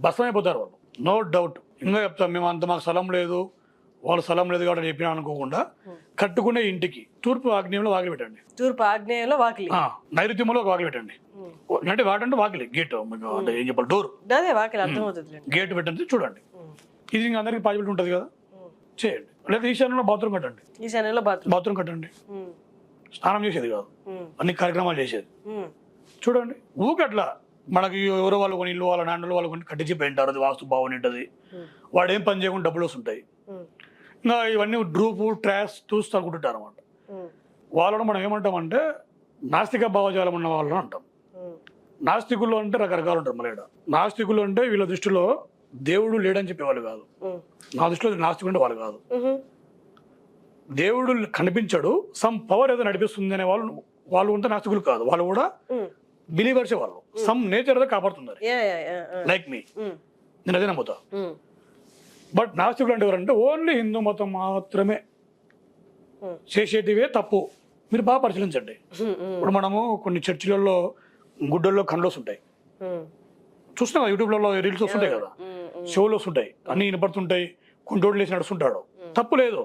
భస్మం అయిపోతారు వాళ్ళు, నో డౌట్. ఇంకా చెప్తాం మేము అంత మాకు స్థలం లేదు, వాళ్ళు స్థలం లేదు కాబట్టి చెప్పినా అనుకోకుండా కట్టుకునే ఇంటికి తూర్పు ఆగ్నేయంలో వాకిలి పెట్టండి. తూర్పు ఆగ్నేయంలో వాకిలి, నైరుతిలో ఒక వాకిలి పెట్టండి. అంటే వాటంటే వాకిలి గేట్ అంటే ఏం చెప్పాలి, డోర్, అదే వాకిలి అర్థమవుతుంది, గేట్ పెట్టండి చూడండి. ఇది ఇంకా అందరికి పాసిబిలిటీ ఉంటుంది కదా, చేయండి. లేదా ఈశాన్యంలో బాత్రూమ్ కట్టండి, ఈశాన్యంలో బాత్రూమ్ కట్టండి. స్నానం చేసేది కాదు, అన్ని కార్యక్రమాలు చేసేది. చూడండి ఊకట్లా మనకి ఎవరో వాళ్ళు కొన్ని ఇల్లు వాళ్ళ నాన్నలు వాళ్ళు కొన్ని కట్టించి పెంటారు, అది వాస్తు బాగుంటుంది, వాడు ఏం పని చేయకుండా డబ్బులు వస్తుంటాయి. ఇంకా ఇవన్నీ డ్రూపు ట్రాష్ చూస్తూ అనుకుంటుంటారు అనమాట. వాళ్ళను మనం ఏమంటామంటే నాస్తిక భావజాలం ఉన్న వాళ్ళని అంటాం. నాస్తికులు అంటే రకరకాలు ఉంటారు. మళ్ళీ నాస్తికులు అంటే వీళ్ళ దృష్టిలో దేవుడు లేడని చెప్పేవాళ్ళు కాదు, నా దృష్టిలో నాస్తికులు అంటే వాళ్ళు కాదు. దేవుడు కనిపించాడు, సమ్ పవర్ ఏదో నడిపిస్తుంది అనే వాళ్ళు ఉంటే నాస్తికులు కాదు, వాళ్ళు కూడా బిలీవర్స్. వాళ్ళు సమ్ నేచర్ ఏదో కాపాడుతున్నారు, లైక్ మీ, నేను అదే నమ్ముతా. బట్ నాస్తికులు అంటే ఎవరంటే ఓన్లీ హిందూ మతం మాత్రమే చేసేటివే తప్పు. మీరు బాగా పరిశీలించండి. ఇప్పుడు మనము కొన్ని చర్చిలలో గుడ్డల్లో కండ్లోస్ ఉంటాయి, చూస్తున్నాం కదా, యూట్యూబ్లలో రీల్స్ వస్తుంటాయి కదా, షోలు వస్తుంటాయి, అన్ని వినపడుతుంటాయి, కుంటోడు లేచి నడుస్తుంటాడు, తప్పు లేదు.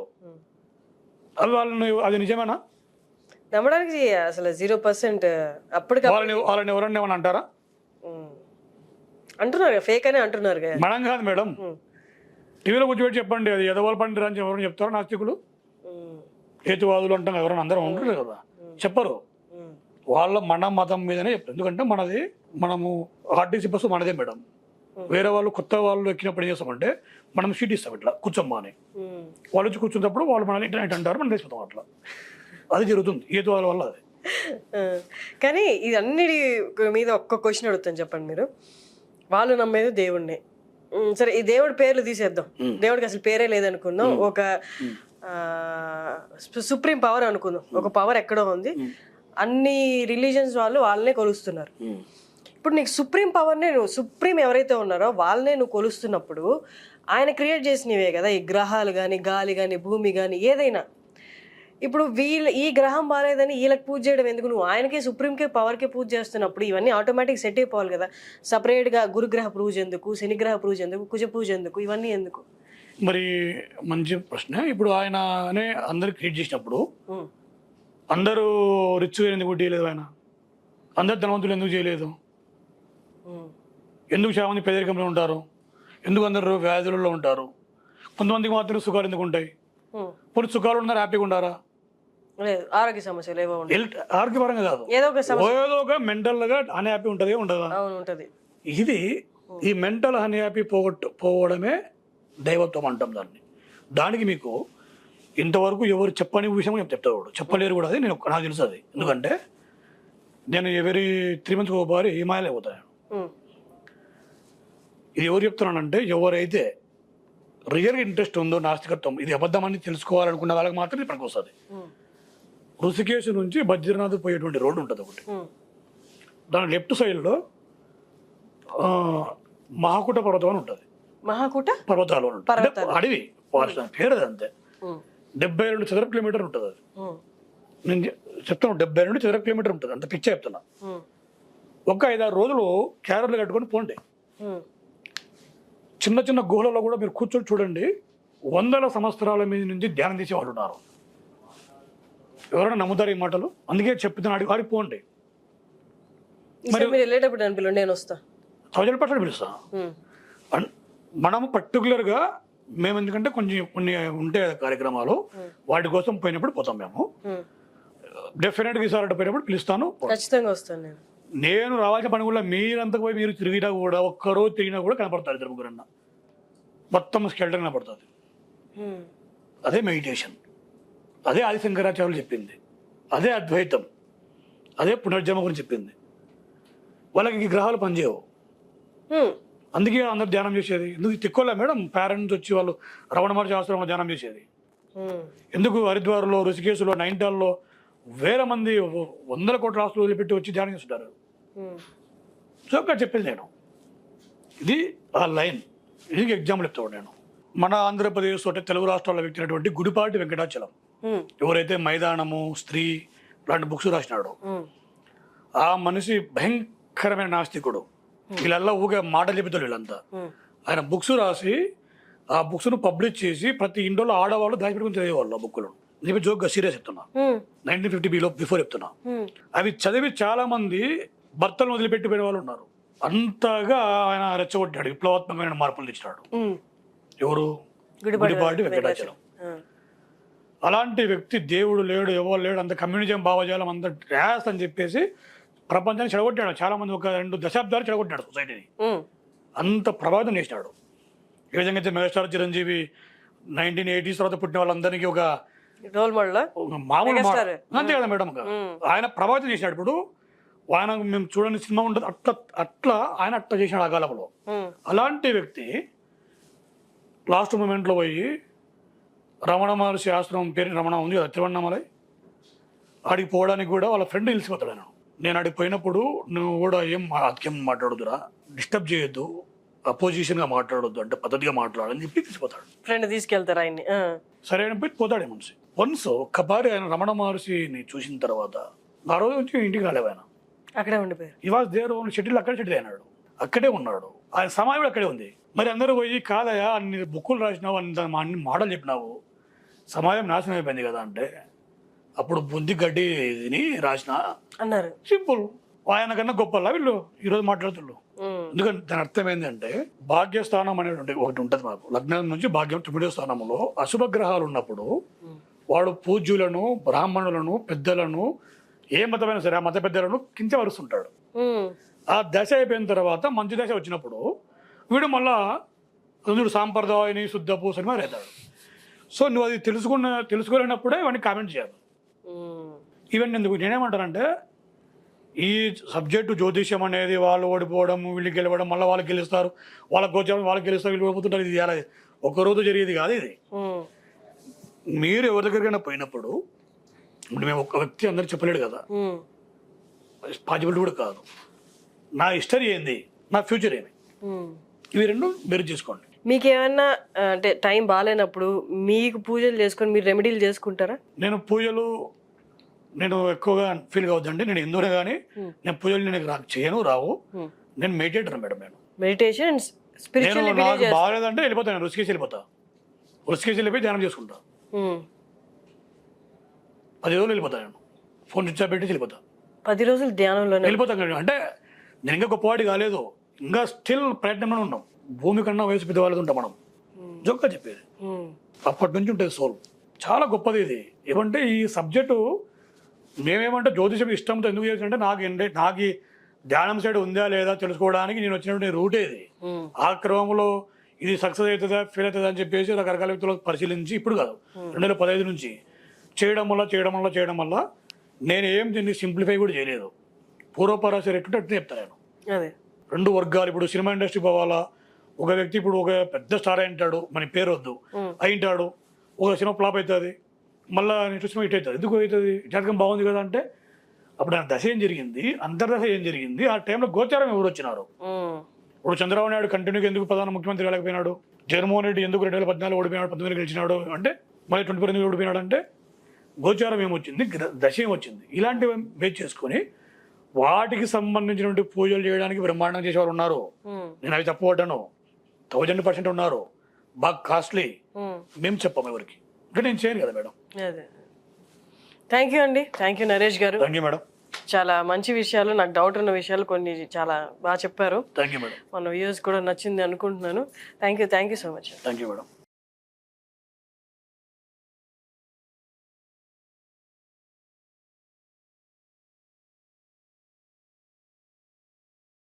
అది వాళ్ళని, అది నిజమేనా? నమ్మడానికి అసలు 0%. అప్పటికి వాళ్ళని ఎవరన్నా ఏమన్నా అంటారా? అంటున్నారు, ఫేక్ అని అంటున్నారు. మనం కాదు మేడం, టీవీలో కూర్చోబెట్టి చెప్పండి అది ఎదవాళ్ళు పండిరా అని ఎవరైనా చెప్తారు? నాస్తికులు హేతువాదులు అంటాం ఎవరైనా, అందరం ఉంటారు కదా, చెప్పరు. వాళ్ళ మన మతం మీదనే చెప్తారు. ఎందుకంటే మనము ఆర్టీసీ బస్సు మనదే మేడం. వేరే వాళ్ళు కొత్త వాళ్ళు ఎక్కినప్పుడు ఏం చేస్తామంటే మనం సీట్ ఇస్తాం ఇట్లా కూర్చోమ్మా అని, వాళ్ళు వచ్చి కూర్చున్నప్పుడు వాళ్ళు మనల్ని ఇంటర్నెట్ అంటారు, మనం వేసిపోతాం. అట్లా అది జరుగుతుంది హేతువాదుల వల్ల. అది కానీ ఇది అన్నిటి మీద ఒక్క క్వశ్చన్ అడుగుతాను, చెప్పండి మీరు. వాళ్ళు నమ్మేది దేవుణ్ణి, సరే ఈ దేవుడి పేర్లు తీసేద్దాం, దేవుడికి అసలు పేరే లేదనుకుందాం, ఒక సుప్రీం పవర్ అనుకుందాం, ఒక పవర్ ఎక్కడో ఉంది, అన్ని రిలీజన్స్ వాళ్ళు వాళ్ళనే కొలుస్తున్నారు. ఇప్పుడు నీకు సుప్రీం పవర్నే, నువ్వు సుప్రీం ఎవరైతే ఉన్నారో వాళ్ళనే నువ్వు కొలుస్తున్నప్పుడు ఆయన క్రియేట్ చేసినవే కదా ఈ గ్రహాలు కానీ, గాలి కానీ, భూమి కానీ, ఏదైనా. ఇప్పుడు ఈ గ్రహం బాగాలేదని వీళ్ళకి పూజ చేయడం ఎందుకు? నువ్వు ఆయనకే, సుప్రీంకే, పవర్కే పూజ చేస్తున్నప్పుడు ఇవన్నీ ఆటోమేటిక్ సెట్ అయిపోవాలి కదా. సపరేట్గా గురుగ్రహ పూజ ఎందుకు, శనిగ్రహ పూజ ఎందుకు, కుజ పూజ ఎందుకు, ఇవన్నీ ఎందుకు? మరి మంచి ప్రశ్న. ఇప్పుడు ఆయననే అందరు క్రియేట్ చేసినప్పుడు అందరూ రిచ్గా ఎందుకు చేయలేదు? ఆయన అందరు ధనవంతులు ఎందుకు చేయలేదు? ఎందుకు చాలా మంది పేదరికంలో ఉంటారు? ఎందుకు అందరూ వ్యాధులలో ఉంటారు? కొంతమందికి మాత్రం సుఖాలు ఎందుకు ఉంటాయి? ఇప్పుడు సుఖాలు ఉన్నారు, హ్యాపీగా ఉంటారా? లేదు, ఆరోగ్య సమస్యలు ఏవో ఉంటాయి. ఆరోగ్యపరంగా కాదు, ఏదో ఒక మెంటల్ గా అన్హ్యాపీ ఉంటుంది, ఉండదా? ఉంటది. ఇది ఈ మెంటల్ అన్హ్యాపీ పోవడమే దైవత్వం అంటాం దాన్ని. దానికి మీకు ఇంతవరకు ఎవరు చెప్పని విషయం చెప్తాడు, చెప్పలేరు కూడా. అది నాకు తెలుసు అది. ఎందుకంటే నేను ఎవరి 3 months ఒకసారి హిమాలయ పోతాను. ఇది ఎవరు చెప్తున్నానంటే ఎవరైతే రియల్గా ఇంట్రెస్ట్ ఉందో నాస్తికత్వం, ఇది అబద్ధమని తెలుసుకోవాలనుకున్న వాళ్ళకి మాత్రం ఇప్పటికి వస్తుంది. ఋషికేశ్ నుంచి బద్రీనాథ్ పోయేటువంటి రోడ్డు ఉంటుంది ఒకటి, దాని లెఫ్ట్ సైడ్లో మహాకూట పర్వతం అని ఉంటుంది. మహాకూట పర్వతాలు అడవి పేరు అది, అంతే. 72 చదరపు కిలోమీటర్ ఉంటుంది అది. నేను చెప్తాను 72 చదరపు కిలోమీటర్ ఉంటుంది, అంత పిచ్చ చెప్తున్నా. ఒక 5-6 రోజులు క్యారెట్లు కట్టుకొని పోండి. చిన్న చిన్న గుహలలో కూడా మీరు కూర్చొని చూడండి, 100 సంవత్సరాల మీద నుంచి ధ్యానం చేసే వాళ్ళు ఉన్నారు. ఎవరైనా నమ్ముతారు ఈ మాటలు? అందుకే చెప్తున్నాడు, ఆడిపోండి. మరి వెళ్ళేటప్పుడు నేను వస్తా, 1000% పిలుస్తా. మనము పర్టికులర్గా మేము ఎందుకంటే కొన్ని ఉంటాయి కార్యక్రమాలు, వాటి కోసం పోయినప్పుడు పోతాం మేము. డెఫినెట్గా ఈసారి అటు పోయినప్పుడు పిలుస్తాను. ఖచ్చితంగా వస్తాను నేను. నేను రావాల్సిన పని కూడా మీరంతా పోయి మీరు తిరిగినా కూడా ఒక్కరోజు తిరిగినా కూడా కనపడతారు ఇద్దరు ముగ్గురన్న, మొత్తం స్కెల్టన్ కనపడుతుంది. అదే మెడిటేషన్, అదే ఆది శంకరాచార్యులు చెప్పింది, అదే అద్వైతం, అదే పునర్జన్మ గురించి చెప్పింది. వాళ్ళకి ఈ గ్రహాలు పనిచేయవు, అందుకే అందరు ధ్యానం చేసేది. ఎందుకు తిక్కోలే మేడం పేరెంట్స్ వచ్చి వాళ్ళు రమణ మహర్షి ఆశ్రమంలో ధ్యానం చేసేది? ఎందుకు హరిద్వార్లో, ఋషికేశ్లో, నైనిటాల్లో వేల మంది 100 కోట్ల ఆస్తులు వదిలిపెట్టి వచ్చి ధ్యానం చేస్తుంటారు. సో అక్కడ చెప్పేది నేను, ఇది ఆ లైన్. ఇది ఎగ్జాంపుల్ చెప్తాను నేను. మన ఆంధ్రప్రదేశ్ అంటే తెలుగు రాష్ట్రాల్లో వ్యక్తినటువంటి గుడిపాటి వెంకటాచలం, ఎవరైతే మైదానము, స్త్రీ లాంటి బుక్స్ రాసినాడు, ఆ మనిషి భయంకరమైన నాస్తికుడు. వీళ్ళల్లా ఊగే మాటలు చెబుతారు వీళ్ళంతా. ఆయన బుక్స్ రాసి ఆ బుక్స్ను పబ్లిష్ చేసి ప్రతి ఇండోలో ఆడవాళ్ళు దాచిపెట్టుకుని చదివేవాళ్ళు ఆ బుక్లు. నేను జోక్గా సీరియస్ చెప్తున్నా, 1950 బిఫోర్ చెప్తున్నా. అవి చదివి చాలా మంది భర్తలను వదిలిపెట్టిపోయిన వాళ్ళు ఉన్నారు. అంతగా ఆయన రెచ్చగొట్టాడు, విప్లవాత్మకమైన మార్పులు తెచ్చినాడు. ఎవరు? గుడిపాటి వెంకటాచలం. అలాంటి వ్యక్తి దేవుడు లేడు, ఎవరు లేడు, అంత కమ్యూనిజం భావజాలం, అంత ర్యాస్ అని చెప్పేసి ప్రపంచాన్ని చెడగొట్టాడు. చాలా మంది ఒక 2 దశాబ్దాలు చెడగొట్టాడు సొసైటీని. అంత ప్రభావితం చేసినాడు. ఏ విధంగా అయితే మెగాస్టార్ చిరంజీవి 1980s తర్వాత పుట్టిన వాళ్ళందరికీ ఒక రోల్ మోడల్, మామూలు అంతే కదా మేడం. ఆయన ప్రభావితం చేసినాడు. ఇప్పుడు ఆయన మేము చూడని సినిమా ఉంటుంది, అట్లా ఆయన అట్లా చేసినాడు ఆ కాలంలో. అలాంటి వ్యక్తి లాస్ట్ మూమెంట్లో పోయి రమణ మహర్షి ఆశ్రమం పేరు రమణ ఉంది కదా తిరువన్నామలై, ఆడికి పోవడానికి కూడా వాళ్ళ ఫ్రెండ్ తెలిసిపోతాడు. నేను ఆడికి పోయినప్పుడు నువ్వు కూడా ఏం మాట్లాడదురా, డిస్టర్బ్ చేయొద్దు, అపోజిషన్గా మాట్లాడొద్దు, అంటే పద్ధతిగా మాట్లాడాలని చెప్పి తెలిసిపోతాడు. ఫ్రెండ్ తీసుకెళ్తారు ఆయన్ని. సరే అని పోయి పోతాడే మనిషి. వన్స్ ఒక్కసారి ఆయన రమణ మహర్షిని చూసిన తర్వాత ఆ రోజు నుంచి ఇంటికి రాలేవు. ఆయన అక్కడే ఉండిపోయారు. ఇవాళ దేర్ షెటిల్ అక్కడే షెటిల్ అయినాడు, అక్కడే ఉన్నాడు. ఆయన సమాజం అక్కడే ఉంది. మరి అందరూ పోయి కాదయా అన్ని బుక్కులు రాసినావు, అన్ని మాటలు చెప్పినావు, సమాజం నాశనం అయిపోయింది కదా అంటే, అప్పుడు బుద్ధి గడ్డిని రాసిన అన్నారు. సింపుల్. ఆయన కన్నా గొప్పలా వీళ్ళు ఈరోజు మాట్లాడుతున్నారు. ఎందుకంటే దాని అర్థం ఏంటంటే, భాగ్యస్థానం అనేది ఒకటి ఉంటుంది మాకు. లగ్నం నుంచి భాగ్యం 9వ స్థానంలో అశుభ గ్రహాలు ఉన్నప్పుడు వాడు పూజ్యులను, బ్రాహ్మణులను, పెద్దలను, ఏ మతమైనా సరే ఆ మత పెద్దలను కించవరుస్తుంటాడు. ఆ దశ అయిపోయిన తర్వాత మంచి దశ వచ్చినప్పుడు వీడు మళ్ళా సాంప్రదాయని శుద్ధ పూసని మారేతాడు. సో నువ్వు అది తెలుసుకోలేనప్పుడే వాడిని కామెంట్ చేయాలి. ఈవెన్ ఎందుకు నేనేమంటానంటే, ఈ సబ్జెక్టు జ్యోతిష్యం అనేది వాళ్ళు ఓడిపోవడం, వీళ్ళు గెలవడం, మళ్ళీ వాళ్ళు గెలుస్తారు, వాళ్ళకి గోచరం వాళ్ళకి గెలుస్తారు, వీళ్ళు ఓడిపోతుంటారు. ఇది అలా ఒకరోజు జరిగేది కాదు. ఇది మీరు ఎవరి దగ్గరికైనా పోయినప్పుడు, ఇప్పుడు మేము ఒక వ్యక్తి అందరూ చెప్పలేడు కదా, పాసిబిలిటీ కూడా కాదు. నా హిస్టరీ ఏంది, నా ఫ్యూచర్ ఏమి, ఇవి రెండు మీరు చేసుకోండి. మీకు ఏమన్నా అంటే టైం బాగాలేనప్పుడు మీకు పూజలు చేసుకొని మీరు రెమెడీలు చేసుకుంటారా? నేను ఎక్కువగా ఫీల్ కావద్దండి. నేను ఎందుకు కానీ నేను పూజలు నేను చేయను, రావు. నేను మెడిటేటర్ మేడం. నేను మెడిటేషన్ నాకు బాగాలేదంటే వెళ్ళిపోతాను, నేను ఋషికేశ్ వెళ్ళిపోయి ధ్యానం చేసుకుంటా. 10 రోజులు వెళ్ళిపోతాను. నేను ఫోన్ స్విచ్ ఆఫ్ పెట్టి వెళ్ళిపోతా. 10 రోజులు ధ్యానంలో వెళ్ళిపోతాను. అంటే నేను ఇంకా గొప్పవాడి కాలేదు, ఇంకా స్టిల్ ప్రయత్నంలో ఉన్నాం. భూమి కన్నా వయసు పెద్దవాళ్ళది ఉంటాం మనం, జోక్గా చెప్పేది. అప్పటి నుంచి ఉంటుంది సోల్. చాలా గొప్పది ఇది. ఏమంటే ఈ సబ్జెక్టు మేమేమంటే జ్యోతిషం ఇష్టంతో ఎందుకు చేసినంటే, నాకు ధ్యానం సైడ్ ఉందా లేదా తెలుసుకోవడానికి నేను వచ్చినటువంటి రూట్ ఇది. ఆ క్రమంలో ఇది సక్సెస్ అవుతుందా ఫెయిల్ అవుతుందా అని చెప్పేసి రకరకాల వ్యక్తులకు పరిశీలించి, ఇప్పుడు కాదు 2015 నుంచి చేయడం వల్ల నేను ఏం దీన్ని సింప్లిఫై కూడా చేయలేదు. పూర్వపరాశ రెట్టు అట్లా చెప్తాను నేను. 2 వర్గాలు, ఇప్పుడు సినిమా ఇండస్ట్రీ పోవాలా, ఒక వ్యక్తి ఇప్పుడు ఒక పెద్ద స్టార్ అయింటాడు, మన పేరు వద్దు, అయింటాడు, ఒక సినిమా ఫ్లాప్ అవుతుంది, మళ్ళీ నెక్స్ట్ సినిమా ఇట్ అవుతుంది. ఎందుకు అవుతుంది? జాతకం బాగుంది కదా అంటే, అప్పుడు ఆయన దశ ఏం జరిగింది, అంతర్దశ ఏం జరిగింది, ఆ టైంలో గోచారం ఎవరు వచ్చినారు. ఇప్పుడు చంద్రబాబు నాయుడు కంటిన్యూగా ఎందుకు ప్రధాన ముఖ్యమంత్రి కాలేకపోయినాడు, జగన్మోహన్ రెడ్డి ఎందుకు 2014 ఓడిపోయినాడు, 19 గెలిచినాడు అంటే, మళ్ళీ 2019 ఓడిపోయినాడు అంటే, గోచారం ఏమొచ్చింది, దశ ఏమొచ్చింది. ఇలాంటివి బేస్ చేసుకొని వాటికి సంబంధించినటువంటి పూజలు చేయడానికి బ్రహ్మాండం చేసేవాళ్ళు ఉన్నారు. నేను అవి చెప్పబడ్డాను. 1000% ఉన్నారు, బాగా కాస్ట్లీ. మేము చెప్పాము ఎవరికి, ఇంకా నేను చేయను కదా మేడం. థ్యాంక్ యూ అండి. థ్యాంక్ యూ నరేష్ గారు. Thank you madam. చాలా మంచి విషయాలు, నాకు డౌట్ ఉన్న విషయాలు కొన్ని చాలా బాగా చెప్పారు. Thank you madam. మన వ్యూస్ కూడా నచ్చింది అనుకుంటున్నాను. Thank you so much. Thank you madam.